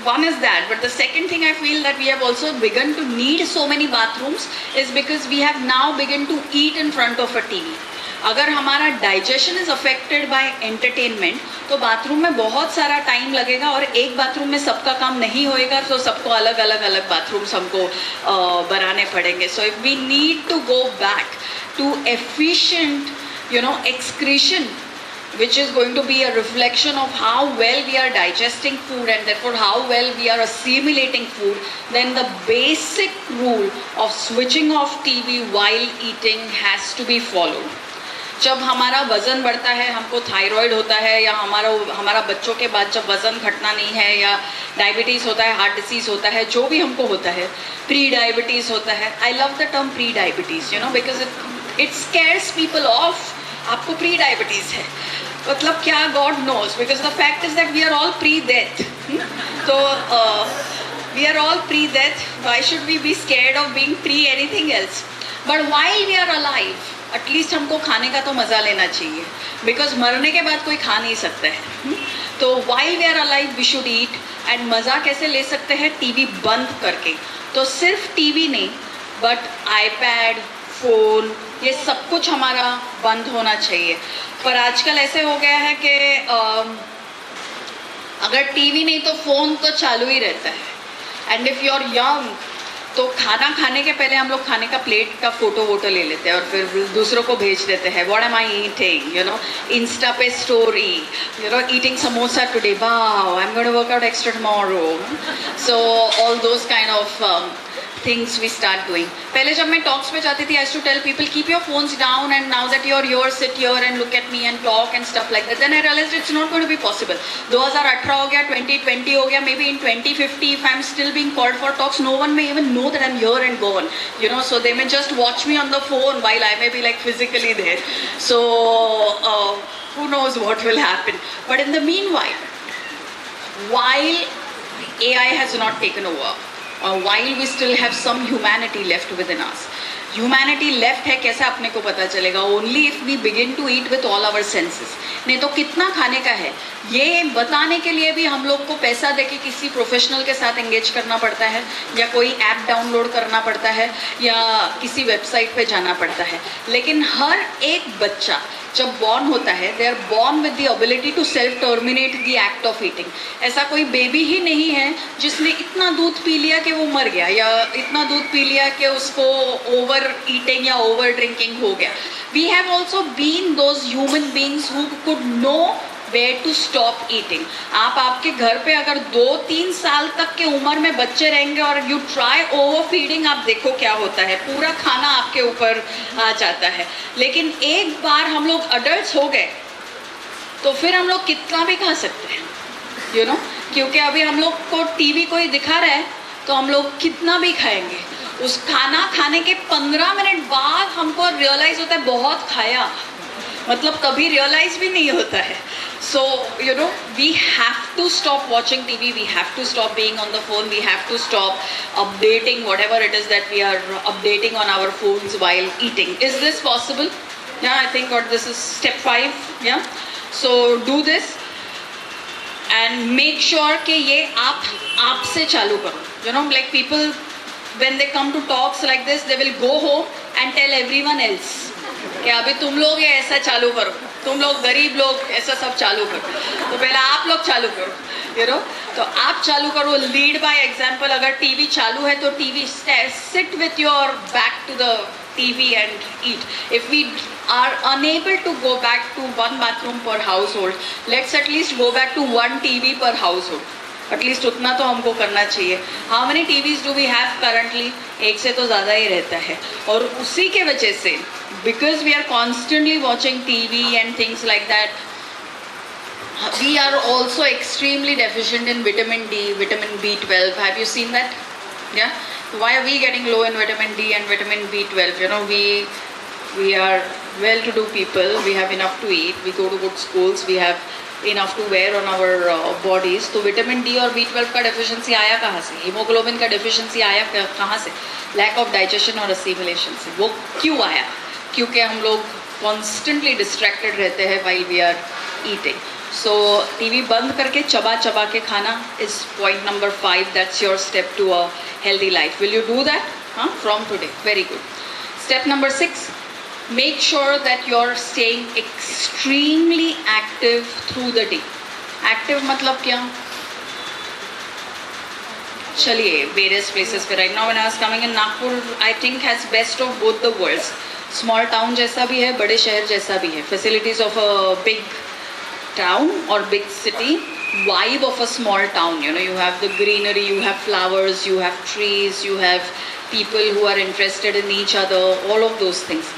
one is that, but the second thing I feel that we have also begun to need so many bathrooms is because we have now begun to eat in front of a TV. अगर हमारा digestion is affected by entertainment तो bathroom में बहुत सारा time लगेगा और एक bathroom में सबका काम नहीं होएगा, तो सबको अलग अलग बाथरूम्स हमको बनाने पड़ेंगे. So if we need to go back to efficient excretion, which is going to be a reflection of how well we are digesting food and therefore how well we are assimilating food, then the basic rule of switching off TV while eating has to be followed. जब हमारा वज़न बढ़ता है, हमको thyroid होता है, या हमारा बच्चों के बाद जब वज़न घटना नहीं है, या डायबिटीज़ होता है, हार्ट डिसीज़ होता है, जो भी हमको होता है, प्री डायबिटीज़ होता है. I love the term pre diabetes, because it scares people off. आपको प्री डायबिटीज़ है मतलब क्या? God knows, because the fact is that we are all pre death. तो we are all pre death. Why should we be scared of being pre anything else? But while we are alive, at least हमको खाने का तो मज़ा लेना चाहिए, because मरने के बाद कोई खा नहीं सकता है. तो while we are alive we should eat. And मज़ा कैसे ले सकते हैं? टीवी बंद करके. तो सिर्फ टीवी नहीं, बट आईपैड, फ़ोन, ये सब कुछ हमारा बंद होना चाहिए. पर आजकल ऐसे हो गया है कि अगर टीवी नहीं तो फ़ोन तो चालू ही रहता है. And if you are young तो खाना खाने के पहले हम लोग खाने का प्लेट का फोटो ले लेते हैं और फिर दूसरों को भेज देते हैं. What am I eating, insta पे story, eating samosa today, wow, I am going to work out extra tomorrow. So all those kind of things we start doing. पहले जब मैं टॉक्स पे जाती थी, I used to tell people keep your phones down, and now that you're here, sit here and look at me and talk and stuff like that. Then I realized it's not going to be possible. 2018 हो गया, 2020 हो गया, maybe in 2050 if I'm still being called for talks, no one may even know that I'm here and gone. So they may just watch me on the phone while I may be like physically there. So who knows what will happen. But in the meanwhile, while AI has not taken over, while we still have some humanity left within us. Humanity left है कैसे अपने को पता चलेगा? Only if we begin to eat with all our senses. नहीं तो कितना खाने का है ये बताने के लिए भी हम लोग को पैसा देके किसी प्रोफेशनल के साथ एंगेज करना पड़ता है, या कोई ऐप डाउनलोड करना पड़ता है, या किसी वेबसाइट पे जाना पड़ता है. लेकिन हर एक बच्चा जब बॉर्न होता है they are born with the ability to self terminate the act of eating. ऐसा कोई बेबी ही नहीं है जिसने इतना दूध पी लिया कि वो मर गया, या इतना दूध पी लिया कि उसको ओवर ईटिंग या ओवर ड्रिंकिंग हो गया. We have also been those human beings who could know where to stop eating. आप आपके घर पे अगर 2-3 साल तक के उम्र में बच्चे रहेंगे और you try overfeeding, आप देखो क्या होता है, पूरा खाना आपके ऊपर आ जाता है. लेकिन एक बार हम लोग अडल्ट हो गए तो फिर हम लोग कितना भी खा सकते हैं, यू नो, क्योंकि अभी हम लोग को टीवी कोई दिखा रहा है तो हम लोग कितना भी खाएंगे. उस खाना खाने के 15 मिनट बाद हमको रियलाइज होता है बहुत खाया, मतलब कभी रियलाइज भी नहीं होता है. So, you know, we have to stop watching TV, we have to stop being on the phone, we have to stop updating whatever it is that we are updating on our phones while eating. Is this possible? Yeah, I think this is step 5. Yeah. So, do this and make sure कि ये आप से चालू करो. You know, like people, when they come to talks like this, they will go home and tell everyone else कि अभी तुम लोग ये ऐसा चालू करो, तुम लोग गरीब लोग ऐसा सब चालू करो, तो पहले आप लोग चालू करो, यू नो. तो आप चालू करो, लीड बाय एग्जांपल. अगर टीवी चालू है तो TV sit with your back to the TV and eat. If we are unable to go back to 1 bathroom per household, let's at least go back to 1 TV per household. At least उतना तो हमको करना चाहिए. How many TVs do we have currently? एक से तो ज़्यादा ही रहता है. और उसी के वजह से, because we are constantly watching TV and things like that, we are also extremely deficient in vitamin D, vitamin B12. Have you seen that? Yeah. Why are we getting low in vitamin D and vitamin B12? You know, we are well-to-do people. We have enough to eat. We go to good schools. We have enough to wear on our bodies. तो vitamin D और B12 का deficiency आया कहाँ से? Haemoglobin का deficiency आया कहाँ से? लैक ऑफ डाइजेशन और असिमिलेशन से. वो क्यों आया? क्योंकि हम लोग कॉन्स्टेंटली डिस्ट्रैक्टेड रहते हैं while we are eating. So TV बंद करके चबा चबा के खाना is point number 5. That's your step to a healthy life. Will you do that? हाँ, from today. Very good. Step number 6, make sure that you're staying extremely active through the day. Active मतलब क्या? चलिए, various places पे. Right now when I was coming in, Nagpur I think has best of both the worlds. Small town जैसा भी है, बड़े शहर जैसा भी है. Facilities of a big town or big city, vibe of a small town. You know, you have the greenery, you have flowers, you have trees, you have people who are interested in each other, all of those things.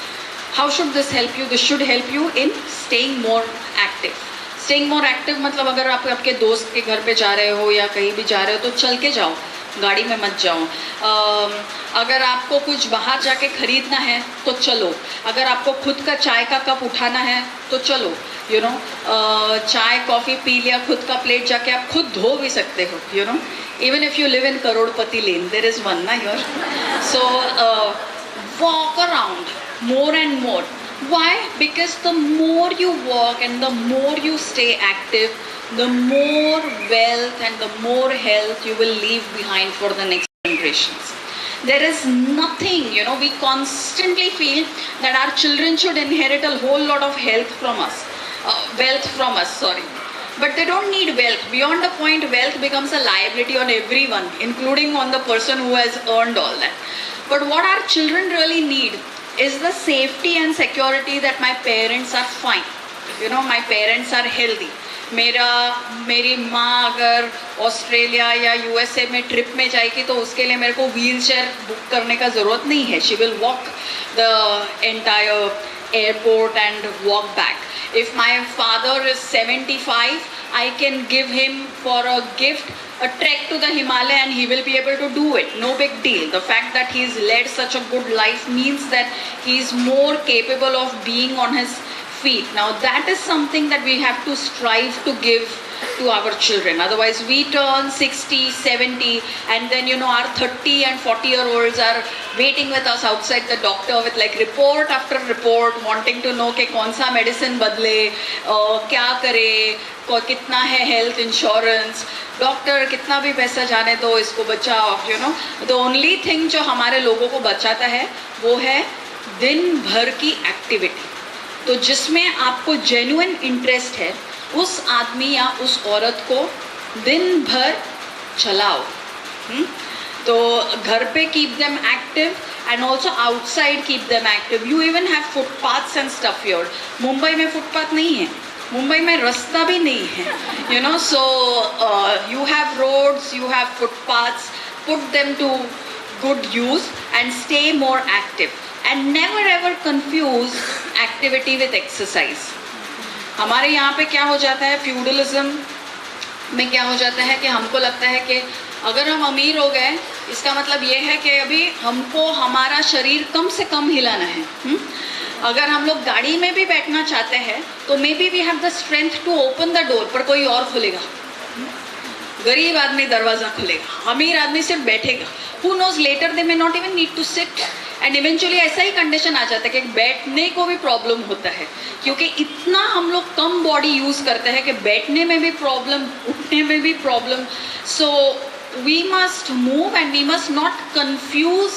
How should this help you? This should help you in staying more active. Staying more active मतलब अगर आप आपके दोस्त के घर पे जा रहे हो या कहीं भी जा रहे हो तो चल के जाओ, गाड़ी में मत जाओ. अगर आपको कुछ बाहर जाके खरीदना है तो चलो. अगर आपको खुद का चाय का कप उठाना है तो चलो. यू नो, चाय कॉफ़ी पी लिया, खुद का प्लेट जाके आप खुद धो भी सकते हो. You know, even if you live in Crorepati Lane, there is one ना your. So walk around more and more. Why? Because the more you walk and the more you stay active, the more wealth and the more health you will leave behind for the next generations. There is nothing, you know, we constantly feel that our children should inherit a whole lot of health from us, wealth from us, sorry. But they don't need wealth. Beyond the point, wealth becomes a liability on everyone, including on the person who has earned all that. But what our children really need is the safety and security that my parents are fine. You know, my parents are healthy. मेरी माँ अगर Australia या USA में trip में जाएगी तो उसके लिए मेरे को व्हील चेयर बुक करने का ज़रूरत नहीं है. She will walk the entire airport and walk back. If my father is 75, I can give him for a gift a trek to the Himalaya and he will be able to do it. No big deal. The fact that he's led such a good life means that he's more capable of being on his feet. Now that is something that we have to strive to give to our children. Otherwise we turn 60, 70 and then, you know, our 30 and 40-year-olds are waiting with us outside the doctor with like report after report wanting to know कि कौन सा medicine बदले, क्या करे, कितना है health insurance, doctor कितना भी पैसा जाने दो, इसको बचाओ. You know, the only thing जो हमारे लोगों को बचाता है वो है दिन भर की एक्टिविटी. तो जिसमें आपको जेन्युइन इंटरेस्ट है उस आदमी या उस औरत को दिन भर चलाओ. तो घर पे keep them active and also outside keep them active. You even have footpaths and stuff your. Mumbai में फुटपाथ नहीं है, मुंबई में रास्ता भी नहीं है, you know. So you have roads, you have footpaths. Put them to good use and stay more active and never ever confuse activity with exercise. हमारे यहाँ पे क्या हो जाता है, फ्यूडलिज्म में क्या हो जाता है कि हमको लगता है कि अगर हम अमीर हो गए इसका मतलब ये है कि अभी हमको हमारा शरीर कम से कम हिलाना है. अगर हम लोग गाड़ी में भी बैठना चाहते हैं तो maybe we have the strength to open the door, पर कोई और खुलेगा. गरीब आदमी दरवाज़ा खुलेगा, अमीर आदमी सिर्फ बैठेगा. Who knows, later they may not even need to sit. And eventually ऐसा ही कंडीशन आ जाता है कि बैठने को भी प्रॉब्लम होता है, क्योंकि इतना हम लोग कम बॉडी यूज़ करते हैं कि बैठने में भी प्रॉब्लम, उठने में भी problem. So we must move and we must not confuse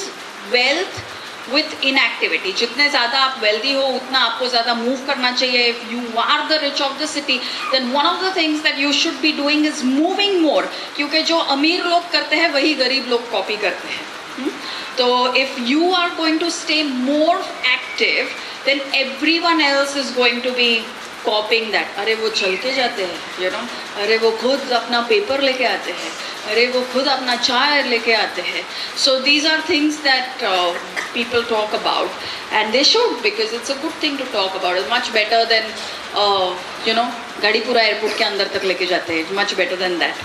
wealth with inactivity. जितने ज़्यादा आप वेल्दी हो उतना आपको ज़्यादा मूव करना चाहिए. If you are the rich of the city then one of the things that you should be doing is moving more, क्योंकि जो अमीर लोग करते हैं वही गरीब लोग कॉपी करते हैं. तो if you are going to stay more active then everyone else is going to be copying that. अरे वो चल के जाते हैं, यू नो. अरे वो खुद अपना पेपर लेके आते हैं, अरे वो खुद अपना चाय लेके आते हैं. So these are things that people talk about and they should, because it's a good thing to talk about. It's much better than you know, Gadipura airport के अंदर तक लेके जाते हैं. Much better than that.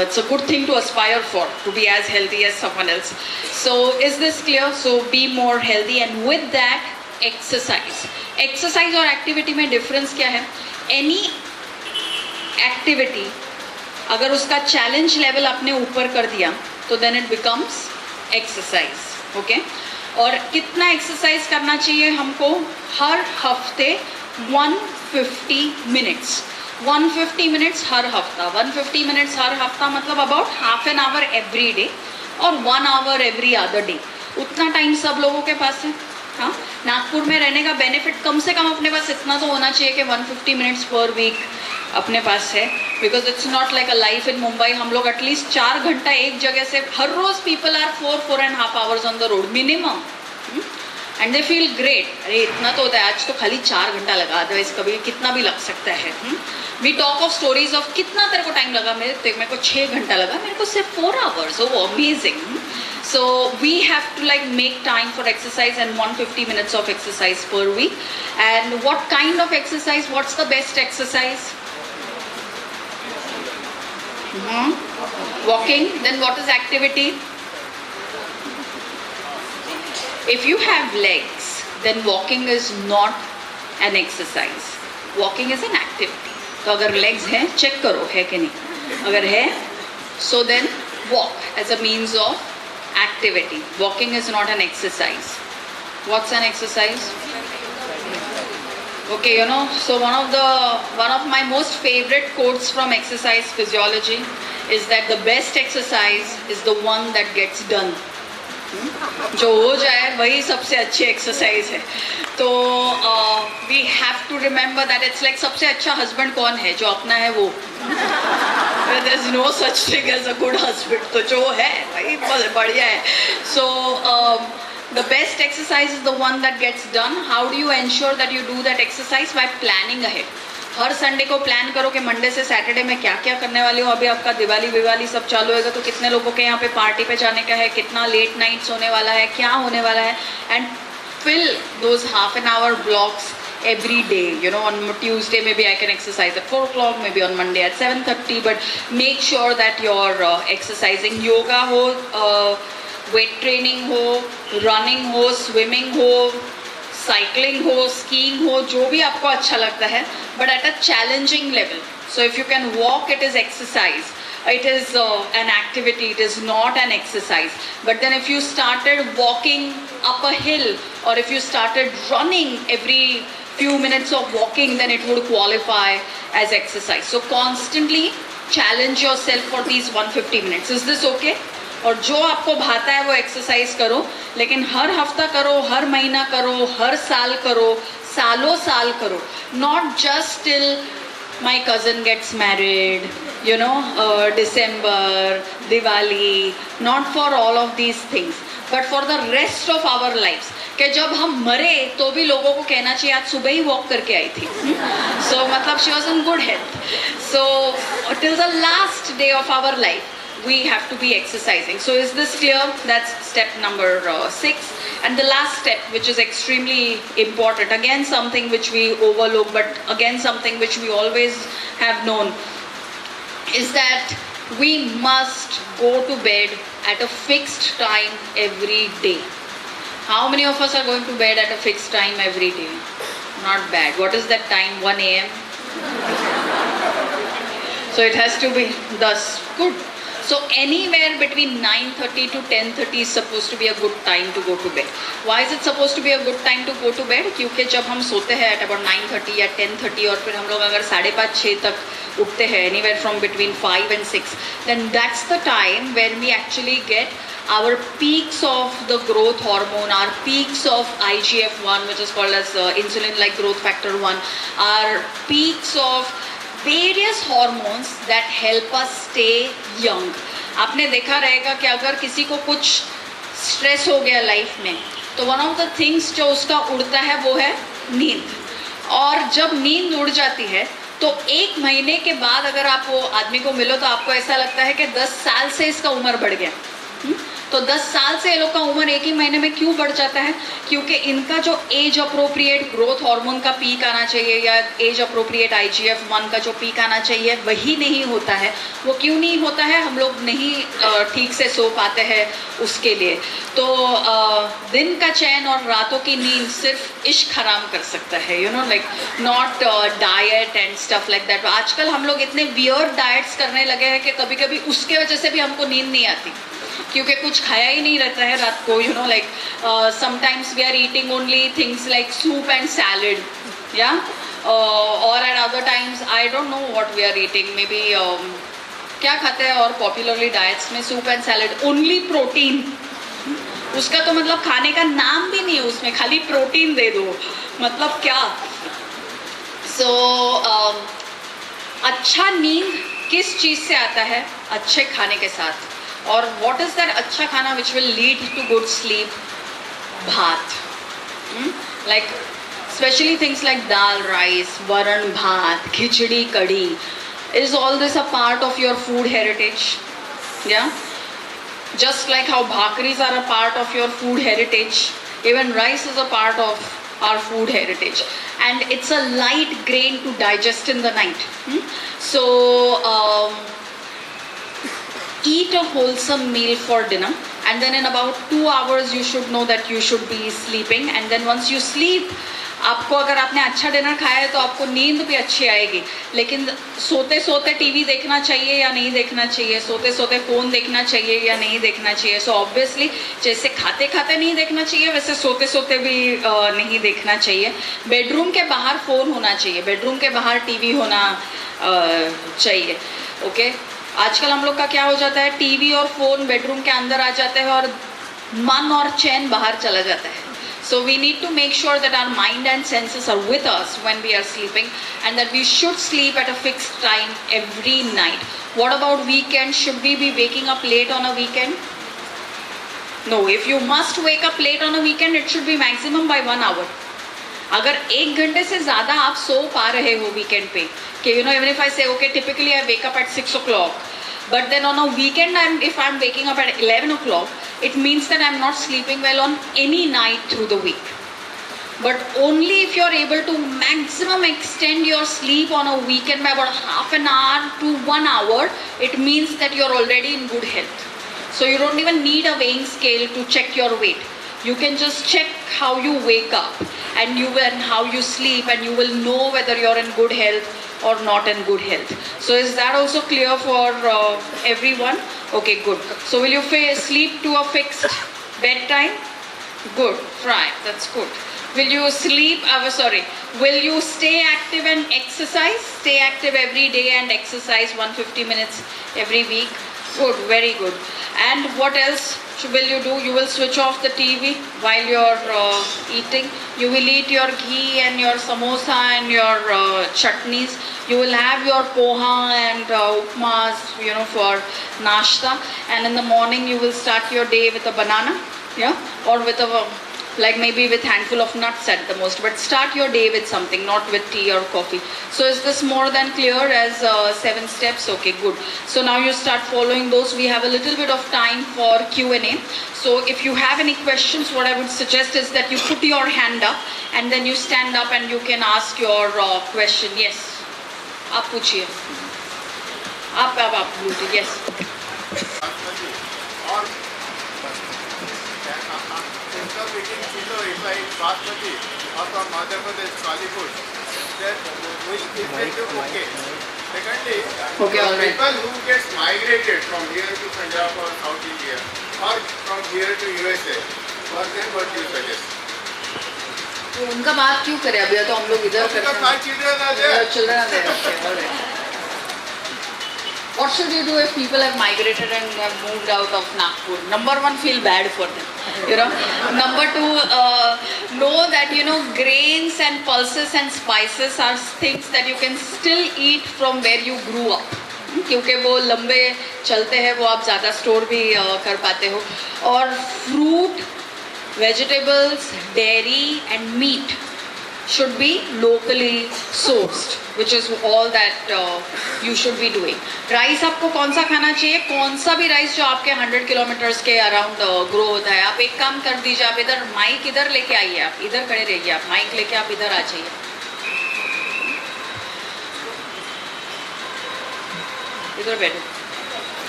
It's a good thing to aspire for, to be as healthy as someone else. So is this clear? So be more healthy and with that exercise. Exercise और activity में difference क्या है? Any activity अगर उसका challenge level आपने ऊपर कर दिया तो then it becomes exercise. Okay? और कितना एक्सरसाइज करना चाहिए हमको? हर हफ्ते 150 मिनट्स. 150 मिनट्स हर हफ्ता. 150 मिनट्स हर हफ्ता मतलब about half an hour every day और 1 आवर एवरी अदर डे. उतना टाइम सब लोगों के पास है. हाँ, नागपुर में रहने का बेनिफिट कम से कम अपने पास इतना तो होना चाहिए कि 150 मिनट्स पर वीक अपने पास है. Because it's not like a life in Mumbai. हम लोग एटलीस्ट 4 घंटा एक जगह से हर रोज people are 4.5 hours on the road minimum and they feel great. अरे इतना तो होता है, आज तो खाली 4 घंटा लगा, अदरवाइज कभी कितना भी लग सकता है. We talk of stories of कितना तेरे को टाइम लगा. मेरे को 6 घंटा लगा, मेरे को सिर्फ 4 hours. Oh amazing. So we have to like make time for exercise and 150 minutes of exercise per week. And what kind of exercise? What's the best exercise? Walking. Then what is activity? If you have legs, then walking is not an exercise. Walking is an activity. तो अगर legs हैं, check करो है कि नहीं. अगर है, so then walk as a means of activity. Walking is not an exercise. What's an exercise? Okay, you know, so one of my most favorite quotes from exercise physiology is that the best exercise is the one that gets done. जो हो जाए वही सबसे अच्छी exercise है. तो we have to remember that it's like सबसे अच्छा हस्बैंड कौन है? जो अपना है वो. There is no such thing as a good husband. तो जो है भाई बढ़िया है. So the best exercise is the one that gets done. How do you ensure that you do that exercise? By planning ahead. हर Sunday को plan करो कि मंडे से सैटरडे में क्या क्या करने वाली हो. अभी आपका दिवाली सब चालू होएगा तो कितने लोगों के यहाँ पे पार्टी पे जाने का है, कितना लेट नाइट्स होने वाला है, क्या होने वाला है. And fill those half an hour blocks every day. You know, on Tuesday maybe I can exercise at 4 o'clock, maybe on Monday at 7:30, but make sure that you're exercising. Yoga ho, weight training ho, running ho, swimming ho, cycling ho, skiing ho, जो भी आपको अच्छा लगता है, but at a challenging level. So if you can walk, it is exercise. It is an activity, it is not an exercise. But then if you started walking up a hill or if you started running every few minutes of walking, then it would qualify as exercise. So constantly challenge yourself for these 150 minutes. Is this okay? और जो आपको भाता है वो exercise करो, लेकिन हर हफ्ता करो, हर महीना करो, हर साल करो, सालों साल करो, not just till my cousin gets married, you know, December, Diwali, not for all of these things, but for the rest of our lives. कि जब हम मरे तो भी लोगों को कहना चाहिए आज सुबह ही वॉक करके आई थी. So मतलब she was in good health. So till the last day of our life we have to be exercising. So is this clear? That's step number 6. And the last step, which is extremely important, again something which we overlook, but again something which we always have known, is that we must go to bed at a fixed time every day. How many of us are going to bed at a fixed time every day? Not bad. What is that time? 1 a.m. So it has to be thus. Good. So anywhere between 9:30 to 10:30 is supposed to be a good time to go to bed. Why is it supposed to be a good time to go to bed? क्योंकि जब हम सोते हैं at about 9:30 या 10:30 और फिर हम लोग अगर 5:30-6 तक उठते हैं, anywhere from between 5 and 6, then that's the time when we actually get our peaks of the growth hormone, our peaks of IGF-1, which is called as insulin-like growth factor 1, our peaks of various hormones that help us stay young. आपने देखा रहेगा कि अगर किसी को कुछ stress हो गया लाइफ में तो वन ऑफ द थिंग्स जो उसका उड़ता है वो है नींद. और जब नींद उड़ जाती है तो 1 महीने के बाद अगर आप वो आदमी को मिलो तो आपको ऐसा लगता है कि 10 साल से इसका उम्र बढ़ गया. तो 10 साल से ये लोग का उम्र 1 ही महीने में क्यों बढ़ जाता है? क्योंकि इनका जो एज अप्रोप्रिएट ग्रोथ हार्मोन का पीक आना चाहिए या एज अप्रोप्रिएट IGF-1 का जो पीक आना चाहिए वही नहीं होता है. वो क्यों नहीं होता है? हम लोग नहीं ठीक से सो पाते हैं उसके लिए. तो दिन का चैन और रातों की नींद सिर्फ इश्क हराम कर सकता है, you know, like not diet and stuff like that. आजकल हम लोग इतने वियर्ड डाइट्स करने लगे हैं कि कभी कभी उसके वजह से भी हमको नींद नहीं आती क्योंकि कुछ खाया ही नहीं रहता है रात को, you know, like sometimes we are eating only things like soup and salad, या और at other times I don't know what we are eating, maybe क्या खाते हैं और पॉपुलरली डाइट्स में soup and salad, only protein. उसका तो मतलब खाने का नाम भी नहीं है, उसमें खाली प्रोटीन दे दो, मतलब क्या. सो अच्छा नींद किस चीज़ से आता है? अच्छे खाने के साथ. और व्हाट इज दैट अच्छा खाना which will lead to good sleep? Bhaat, like especially things like dal rice, varan bhaat, khichdi kadhi. Is all this a part of your food heritage? या just like how bhakris are a part of your food heritage, even rice is a part of our food heritage, and it's a light grain to digest in the night. So eat a wholesome meal for dinner, and then in about 2 hours you should know that you should be sleeping, and then once you sleep, आपको अगर आपने अच्छा dinner खाया है तो आपको नींद भी अच्छी आएगी. लेकिन सोते सोते टीवी देखना चाहिए या नहीं देखना चाहिए? सोते सोते फ़ोन देखना चाहिए या नहीं देखना चाहिए? सो ऑब्वियसली जैसे खाते खाते नहीं देखना चाहिए वैसे सोते सोते भी नहीं देखना चाहिए. बेडरूम के बाहर फ़ोन होना चाहिए, बेडरूम के बाहर टीवी होना चाहिए. ओके, आजकल हम लोग का क्या हो जाता है, टीवी और फ़ोन बेडरूम के अंदर आ जाते हैं और मन और चैन बाहर चला जाता है. So we need to make sure that our mind and senses are with us when we are sleeping, and that we should sleep at a fixed time every night. What about weekends? Should we be waking up late on a weekend? No, if you must wake up late on a weekend, it should be maximum by 1 hour. अगर 1 घंटे से ज़्यादा आप सो पा रहे हो weekend पे, कि you know, even if I say okay, typically I wake up at 6 o'clock, but then on a weekend if I'm waking up at 11 o'clock, it means that I'm not sleeping well on any night through the week. But only if you're able to maximum extend your sleep on a weekend by about half an hour to 1 hour, it means that you're already in good health. So you don't even need a weighing scale to check your weight. You can just check how you wake up and how you sleep, and you will know whether you're in good health or not in good health. So is that also clear for everyone? Okay, good. So will you sleep to a fixed bedtime? Good, right, that's good. Will you sleep, will you stay active and exercise? Stay active every day and exercise 150 minutes every week. Good, very good. And what else will you do? You will switch off the TV while you're eating. You will eat your ghee and your samosa and your chutneys. You will have your poha and upmas, for nashta. And in the morning, you will start your day with a banana, yeah, or with like maybe with handful of nuts at the most. But start your day with something, not with tea or coffee. So is this more than clear as 7 steps? Okay, good. So now you start following those. We have a little bit of time for Q&A. So if you have any questions, what I would suggest is that you put your hand up and then you stand up and you can ask your question. Yes. आप पूछिए. आप पूछिए. Yes. और instead of eating chilo, if I eat basmati or from Madhya Pradesh, Kalipur, that will effective okay. Secondly, Okay, all right. people who gets migrated from here to Punjab or South India or from here to USA, for them what you suggest? तो उनका बात क्यों करें अभी तो हम लोग इधर करते Because हैं. my children are there. Children are there. Okay, all right. What should you do if people have migrated and have moved out of Nagpur? Number one, feel bad for them. Number two, know that grains and pulses and spices are things that you can still eat from where you grew up. क्योंकि वो लंबे चलते हैं, वो आप ज़्यादा store भी कर पाते हो. और fruit, vegetables, dairy and meat should be locally sourced, which is all that you should be doing. Rice आपको कौन सा खाना चाहिए? कौन सा भी राइस जो आपके 100 किलोमीटर्स के अराउंड ग्रो होता है. आप एक काम कर दीजिए, आप इधर माइक इधर लेके आइए, आप इधर खड़े रहिए, आप माइक लेके आप इधर आ जाइए. इधर बैठो.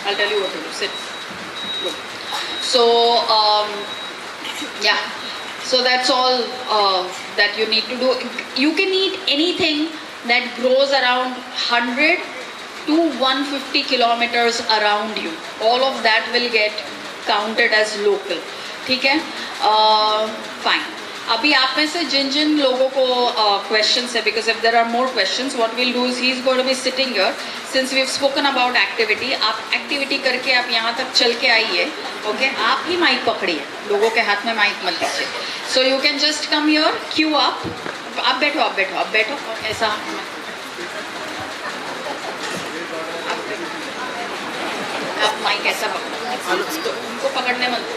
I'll tell you what to do. Sit. Good. So yeah. So that's all that you need to do. You can eat anything that grows around 100 to 150 kilometers around you. All of that will get counted as local. ठीक है? Fine. अभी आप में से जिन लोगों को questions है, because if there are more questions, what we'll do is he's going to be sitting here. Since we've spoken about activity, आप activity करके आप यहाँ तक चल के आइए, okay? आप ही माइक पकड़िए, लोगों के हाथ में माइक मत दीजिए. So you can just come here, queue up. आप बैठो और ऐसा आप माइक ऐसा पकड़ो, तो उनको पकड़ने मत दो.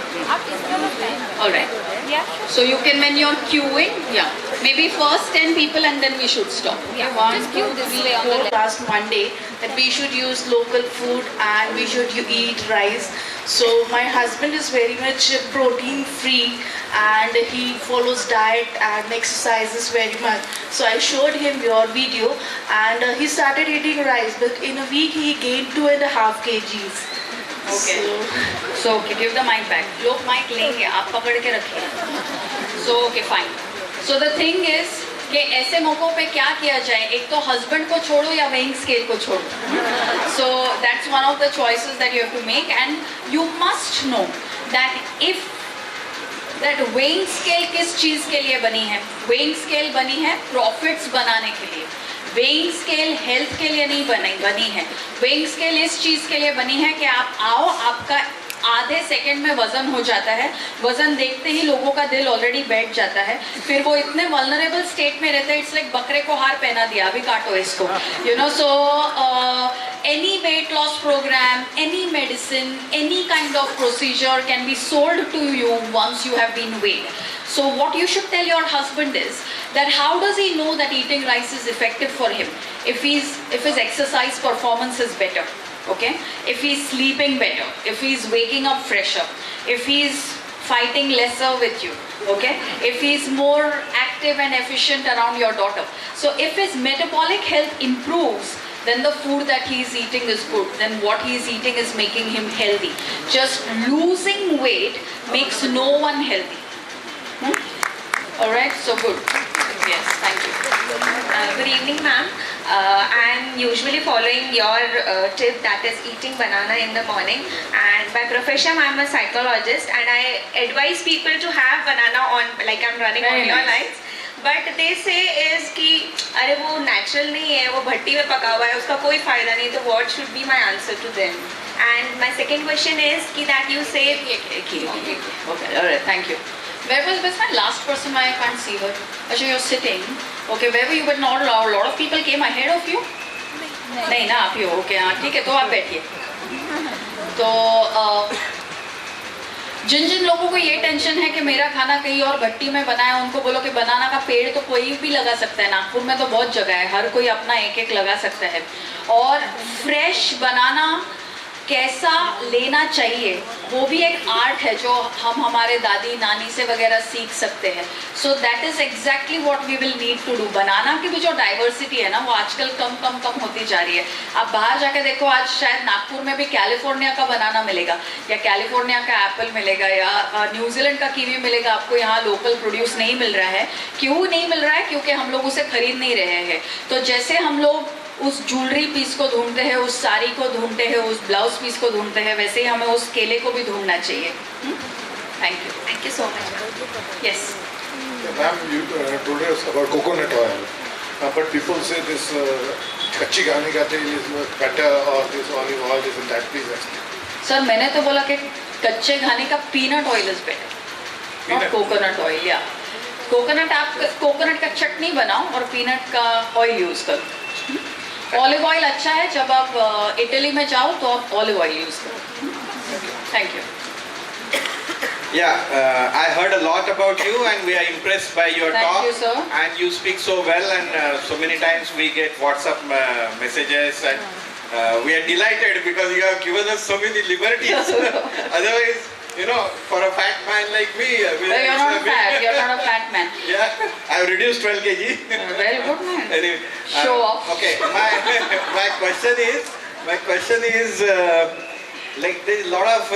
All right. Yeah. So you can, when you're queuing, yeah, maybe first 10 people and then we should stop. Yeah. One, Just queue this way on the told left. last Monday that we should use local food and we should eat rice. So my husband is very much protein free and he follows diet and exercises very much. So I showed him your video and he started eating rice, but in a week he gained 2.5 kgs. Okay. So okay, give the mic back. लोग mic लेंगे, आप पकड़ के रखिए. So okay, fine. So the thing is कि ऐसे मौकों पे क्या किया जाए? एक तो husband को छोड़ो या weighing scale को छोड़ो. So that's one of the choices that you have to make, and you must know that if that weighing scale किस चीज़ के लिए बनी है? Weighing scale बनी है profits बनाने के लिए. वेइंग स्केल हेल्थ के लिए नहीं बनी है. वेइंग स्केल इस चीज़ के लिए बनी है कि आप आओ, आपका आधे सेकंड में वजन हो जाता है. वजन देखते ही लोगों का दिल ऑलरेडी बैठ जाता है. फिर वो इतने वल्नरेबल स्टेट में रहते हैं. इट्स लाइक बकरे को हार पहना दिया, अभी काटो इसको. सो any weight loss program, any medicine, any kind of procedure can be sold to you once you have been weighed. So what you should tell your husband is that how does he know that eating rice is effective for him? If his exercise performance is better, okay? If he's sleeping better, if he's waking up fresher, if he's fighting lesser with you, okay? If he's more active and efficient around your daughter. So if his metabolic health improves, then the food that he's eating is good. Then what he's eating is making him healthy. Just losing weight makes no one healthy. All right, so good. Yes, thank you. Good evening, ma'am. I'm usually following your tip, that is eating banana in the morning. And by profession, I'm a psychologist, and I advise people to have banana on, like I'm running Very on your nice. lines. But they say is कि अरे वो natural नहीं है, वो भट्टी में पका हुआ है, उसका कोई फायदा नहीं. तो what should be my answer to them? And my second question is that you say Okay, all right, thank you. Where was my last person? I can't see her. Actually, you're sitting. Okay, where were you? But not a lot of people came ahead of you. नहीं ना आप ही हो. Okay, हाँ ठीक है तो आप बैठिए. तो जिन जिन लोगों को ये टेंशन है कि मेरा खाना कहीं और भट्टी में बना है, उनको बोलो कि बनाना का पेड़ तो कोई भी लगा सकता है. नागपुर में तो बहुत जगह है, हर कोई अपना एक एक लगा सकता है. और फ्रेश बनाना कैसा लेना चाहिए वो भी एक आर्ट है जो हम हमारे दादी नानी से वगैरह सीख सकते हैं. So that is exactly what we will need to do. बनाना की भी जो डाइवर्सिटी है ना वो आजकल कम होती जा रही है. आप बाहर जाके देखो, आज शायद नागपुर में भी कैलिफोर्निया का बनाना मिलेगा या कैलिफोर्निया का एप्पल मिलेगा या न्यूजीलैंड का कीवी मिलेगा. आपको यहाँ लोकल प्रोड्यूस नहीं मिल रहा है. क्यों नहीं मिल रहा है? क्योंकि हम लोग उसे खरीद नहीं रहे हैं. तो जैसे हम लोग उस ज्वेलरी पीस को ढूंढते हैं, उस साड़ी को ढूंढते हैं, उस ब्लाउज पीस को ढूंढते हैं, वैसे ही हमें उस केले को भी ढूंढना चाहिए. Thank you so much. Yes Ma'am, you told us about coconut oil, but people say this kachi ghani ka tel is better or this olive oil is that. Please explain. Sir, मैंने तो बोला कि कच्चे घानी का peanut oil is better, not coconut oil. या coconut, आप coconut का चटनी बनाओ और पीनट का ऑयल यूज करो. ऑलिव ऑयल अच्छा है. जब आप इटली में जाओ तो आप ऑलिव ऑयल यूज करो. Thank you. Yeah, I heard a lot about you and we are impressed by your Thank talk. you, sir. And you speak so well and so many times we get WhatsApp messages and we are delighted because you have given us so many liberties. Otherwise, you know, for a fat man like me, Well, you're not fat. You're not a fat man. Yeah, I've reduced 12 kg. Very good man. Anyway, Show off. Okay, my question is like there's a lot of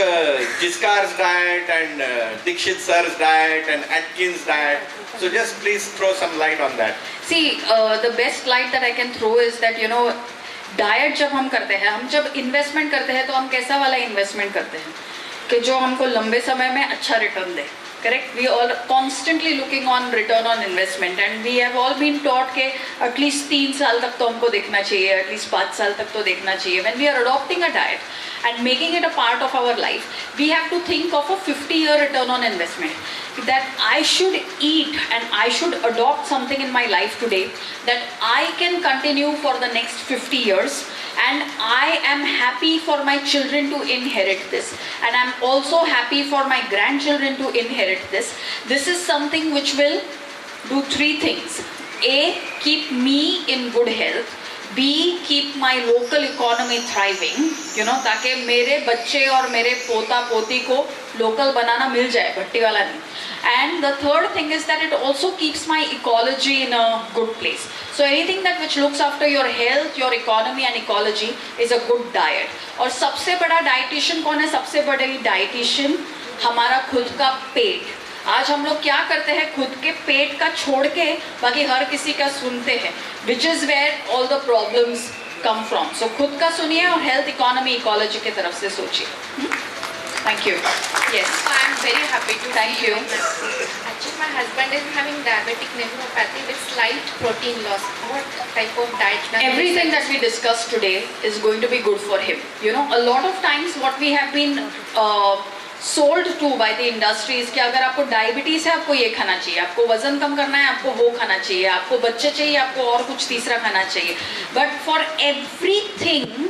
Giscard's diet and Dixit sir's diet and Atkins diet. So just please throw some light on that. See, the best light that I can throw is that, you know, diet जब हम करते हैं, हम जब investment करते हैं तो हम कैसा वाला इन्वेस्टमेंट करते हैं कि जो हमको लंबे समय में अच्छा रिटर्न दे. Correct. We are constantly looking on return on investment and we have all been taught के एटलीस्ट 3 साल तक तो हमको देखना चाहिए, एटलीस्ट 5 साल तक तो देखना चाहिए. When we are adopting a diet and making it a part of our life, we have to think of a 50-year return on investment. That I should eat and I should adopt something in my life today that I can continue for the next 50 years and I am happy for my children to inherit this and I'm also happy for my grandchildren to inherit this. This is something which will do 3 things. A, keep me in good health. B, keep my local economy thriving, you know, ताकि मेरे बच्चे और मेरे पोता पोती को local बनाना मिल जाए, भट्टी वाला नहीं. And the third thing is that it also keeps my ecology in a good place. So anything that which looks after your health, your economy and ecology is a good diet. और सबसे बड़ा dietitian कौन है? सबसे बड़ी dietitian हमारा खुद का पेट. आज हम लोग क्या करते हैं, खुद के पेट का छोड़ के बाकी हर किसी का सुनते हैं, which is where all the problems come from. So खुद का सुनिए और हेल्थ, इकोनॉमी, इकोलॉजी की तरफ से सोचिए. Thank you. Yes, I am very happy to Thank see you. Actually, my husband is having diabetic nephropathy with slight protein loss. What type of diet? ma'am? everything that we discussed today is going to be good for him. You know, a lot of times what we have been sold to by the industries कि अगर आपको diabetes है आपको ये खाना चाहिए, आपको वजन कम करना है आपको वो खाना चाहिए, आपको बच्चे चाहिए आपको और कुछ तीसरा खाना चाहिए. But for everything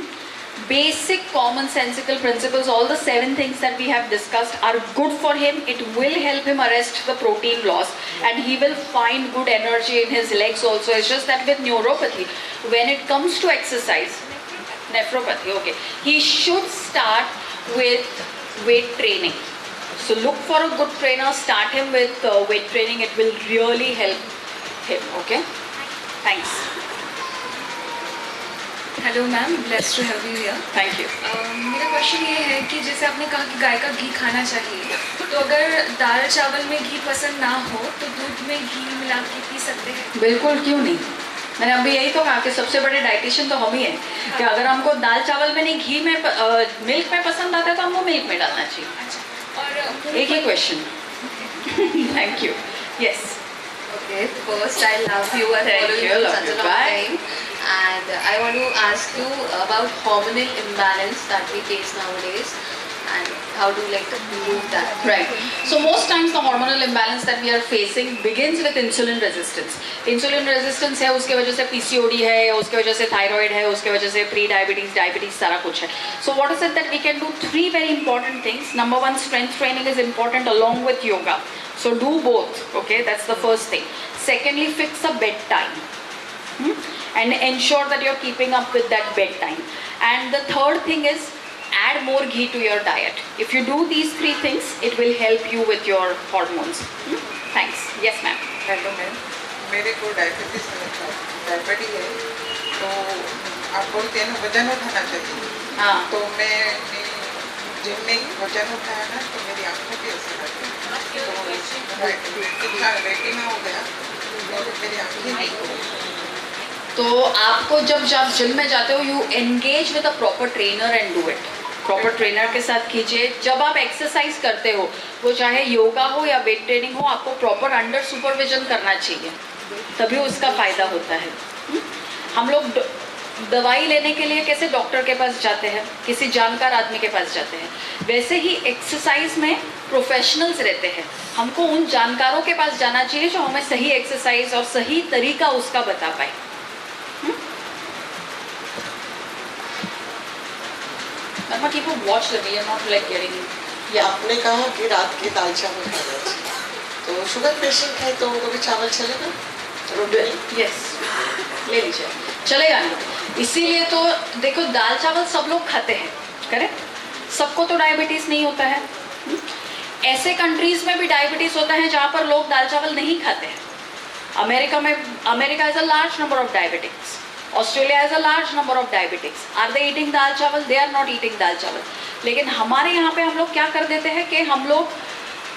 basic common sensical principles, all the 7 things that we have discussed are good for him. It will help him arrest the protein loss and he will find good energy in his legs also. It's just that with neuropathy, when it comes to exercise, nephropathy, okay, he should start with weight training. So look for a good trainer, start him with weight training. It will really help him, okay? Thanks. Hello ma'am, blessed to have you here. Thank you. मेरा question ये है कि जैसे आपने कहा कि गाय का घी खाना चाहिए, तो अगर दाल चावल में घी पसंद ना हो तो दूध में घी मिला के पी सकते हैं? बिल्कुल, क्यों नहीं. मैंने अभी यही तो कहा कि सबसे बड़े डाइटिशियन तो हम ही हैं कि अगर हमको दाल चावल में नहीं घी में मिल्क में पसंद आता है तो हमको मिल्क में डालना चाहिए. अच्छा, और एक ही question. Thank you. Yes. Okay, first I love you and Thank follow you, you for love such you. a long Bye. time. and I want to ask you about hormonal imbalance that we face nowadays, and how to like remove that. Right. So most times the hormonal imbalance that we are facing begins with insulin resistance. Insulin resistance है, उसके वजह से PCOD है, उसके वजह से thyroid है, उसके वजह से pre-diabetes, diabetes सारा कुछ है. So what is it that we can do? 3 very important things. Number 1, strength training is important along with yoga. So do both. Okay, that's the first thing. Secondly, fix a bedtime. And ensure that you're keeping up with that bedtime. And the third thing is add more ghee to your diet. If you do these 3 things, it will help you with your hormones. Thanks. Yes, ma'am. Hello ma'am, मेरे को diabetes है, तो आप बोलते हैं ना वजन उठाना चाहिए. हाँ. तो मैं जिम में वजन उठाया ना, तो मेरी आंखों की असर आती है. तो कितना रेटिना हो गया, तो मेरी आंखें नहीं हो गई. तो आपको जब आप जिम में जाते हो, you engage with a proper trainer and do it. Proper trainer के साथ कीजिए. जब आप एक्सरसाइज करते हो, वो चाहे योगा हो या वेट ट्रेनिंग हो, आपको प्रॉपर अंडर सुपरविजन करना चाहिए, तभी उसका फ़ायदा होता है. हम लोग दवाई लेने के लिए कैसे डॉक्टर के पास जाते हैं, किसी जानकार आदमी के पास जाते हैं, वैसे ही एक्सरसाइज में प्रोफेशनल्स रहते हैं. हमको उन जानकारों के पास जाना चाहिए जो हमें सही एक्सरसाइज और सही तरीका उसका बता पाए. Mama, keep a watch the way you're not like getting. Yeah. आपने कहा कि रात के दाल चावल खाना चाहिए, तो शुगर पेशेंट है तो उनको भी चावल चलेगा? रोटी? यस, ले लीजिए, चलेगा ना. इसीलिए तो देखो, दाल चावल सब लोग खाते हैं, करेक्ट. सबको तो डायबिटीज़ नहीं होता है. ऐसे कंट्रीज़ में भी डायबिटीज़ होता है जहाँ पर लोग दाल चावल नहीं खाते हैं. America has a large number of diabetics. Australia has a large number of diabetics. Are they eating दाल चावल? They are not eating दाल चावल. लेकिन हमारे यहाँ पे हम लोग क्या कर देते हैं कि हम लोग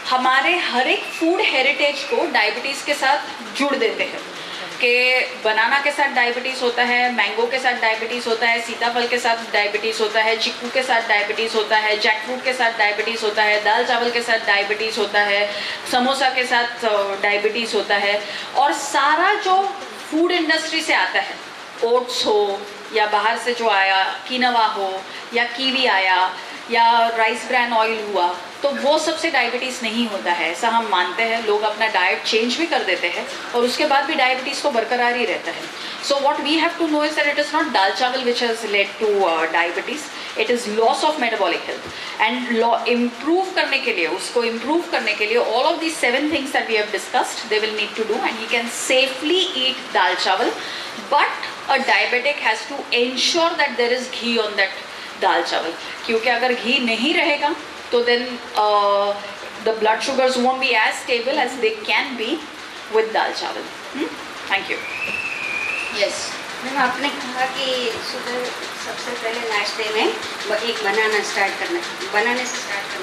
हमारे हर एक फूड हेरिटेज को डायबिटीज़ के साथ जुड़ देते हैं. कि बनाना के साथ डायबिटीज़ होता है, मैंगो के साथ डायबिटीज़ होता है, सीताफल के साथ डायबिटीज़ होता है, चिक्कू के साथ डायबिटीज़ होता है, जैक फ्रूट के साथ डायबिटीज़ होता है, दाल चावल के साथ डायबिटीज़ होता है, समोसा के साथ डायबिटीज़ होता है. और सारा जो फूड इंडस्ट्री से आता है, ओट्स हो या बाहर से जो आया कीनवा हो या कीवी आया या राइस ब्रैन ऑयल हुआ, तो वो सबसे डायबिटीज़ नहीं होता है, ऐसा हम मानते हैं. लोग अपना डाइट चेंज भी कर देते हैं और उसके बाद भी डायबिटीज़ तो बरकरार ही रहता है. So what we have to know is that it is not dal chawal which has led to diabetes. It is loss of metabolic health. And improve करने के लिए, उसको इम्प्रूव करने के लिए all of these 7 things that we have discussed they will need to do, and he can safely eat dal chawal. But a diabetic has to ensure that there is ghee on that dal chawal, क्योंकि अगर घी नहीं रहेगा तो then the blood sugars won't be as stable as they can be with dal chawal. Thank you. Yes. Ma'am, आपने कहा कि सुबह सबसे पहले नाश्ते में एक बनाना से स्टार्ट करना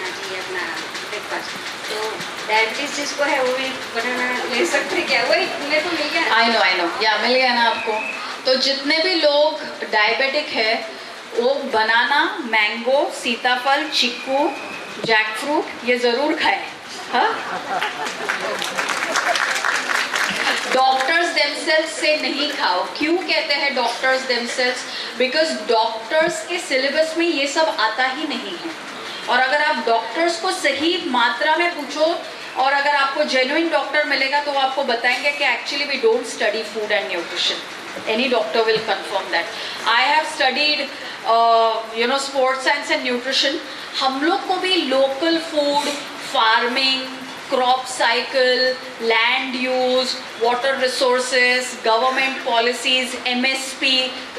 चाहिए अपना ब्रेकफास्ट. तो डायबिटीज जिसको है वो भी बनाना ले सकते हैं क्या? वही मेरे को मिल गया. आई नो या मिल गया ना आपको. तो जितने भी लोग डायबिटिक है, वो बनाना, मैंगो, सीताफल, चिक्कू, जैक फ्रूट ये ज़रूर खाएं. हाँ, डॉक्टर्स देमसेल्स से नहीं खाओ. क्यों कहते हैं डॉक्टर्स देमसेल्स? बिकॉज डॉक्टर्स के सिलेबस में ये सब आता ही नहीं है. और अगर आप डॉक्टर्स को सही मात्रा में पूछो और अगर आपको जेन्युइन डॉक्टर मिलेगा तो वो आपको बताएंगे कि actually we don't study food and nutrition. Any doctor will confirm that. I have studied, sports science and nutrition. हम लोग को भी local food, farming, crop cycle, land use, water resources, government policies, MSP,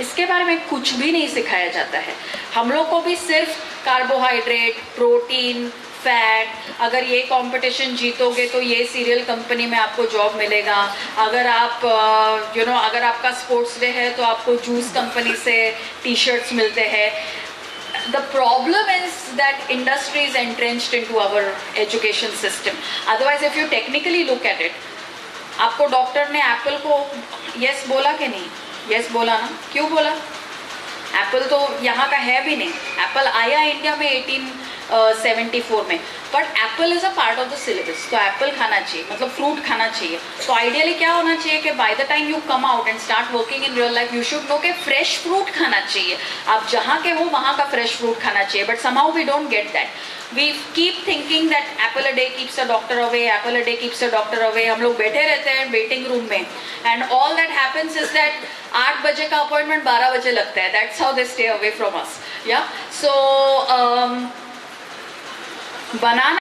इसके बारे में कुछ भी नहीं सिखाया जाता है. हम लोग को भी सिर्फ कार्बोहाइड्रेट, प्रोटीन, फैट, अगर ये कंपटीशन जीतोगे तो ये सीरियल कंपनी में आपको जॉब मिलेगा. अगर आप अगर आपका स्पोर्ट्स डे है तो आपको जूस कंपनी से टी शर्ट्स मिलते हैं. The problem is that industry is entrenched into our education system. Otherwise, if you technically look at it, आपको डॉक्टर ने एप्पल को यस बोला कि नहीं? यस बोला ना. क्यों बोला? एप्पल तो यहाँ का है भी नहीं. एप्पल आया इंडिया में 74 में. But Apple is a part of the syllabus, तो एप्पल खाना चाहिए, मतलब फ्रूट खाना चाहिए. तो आइडियली क्या होना चाहिए कि by the time you come out and start working in real life, you should know कि फ्रेश फ्रूट खाना चाहिए. आप जहाँ के हो वहाँ का फ्रेश फ्रूट खाना चाहिए. But somehow we don't get that. We keep thinking that apple a day keeps a doctor away, apple a day keeps a doctor away. हम लोग बैठे रहते हैं वेटिंग रूम में, and all that happens is that 8 बजे का appointment 12 बजे लगता है. That's how they stay away from us. या सो बनाना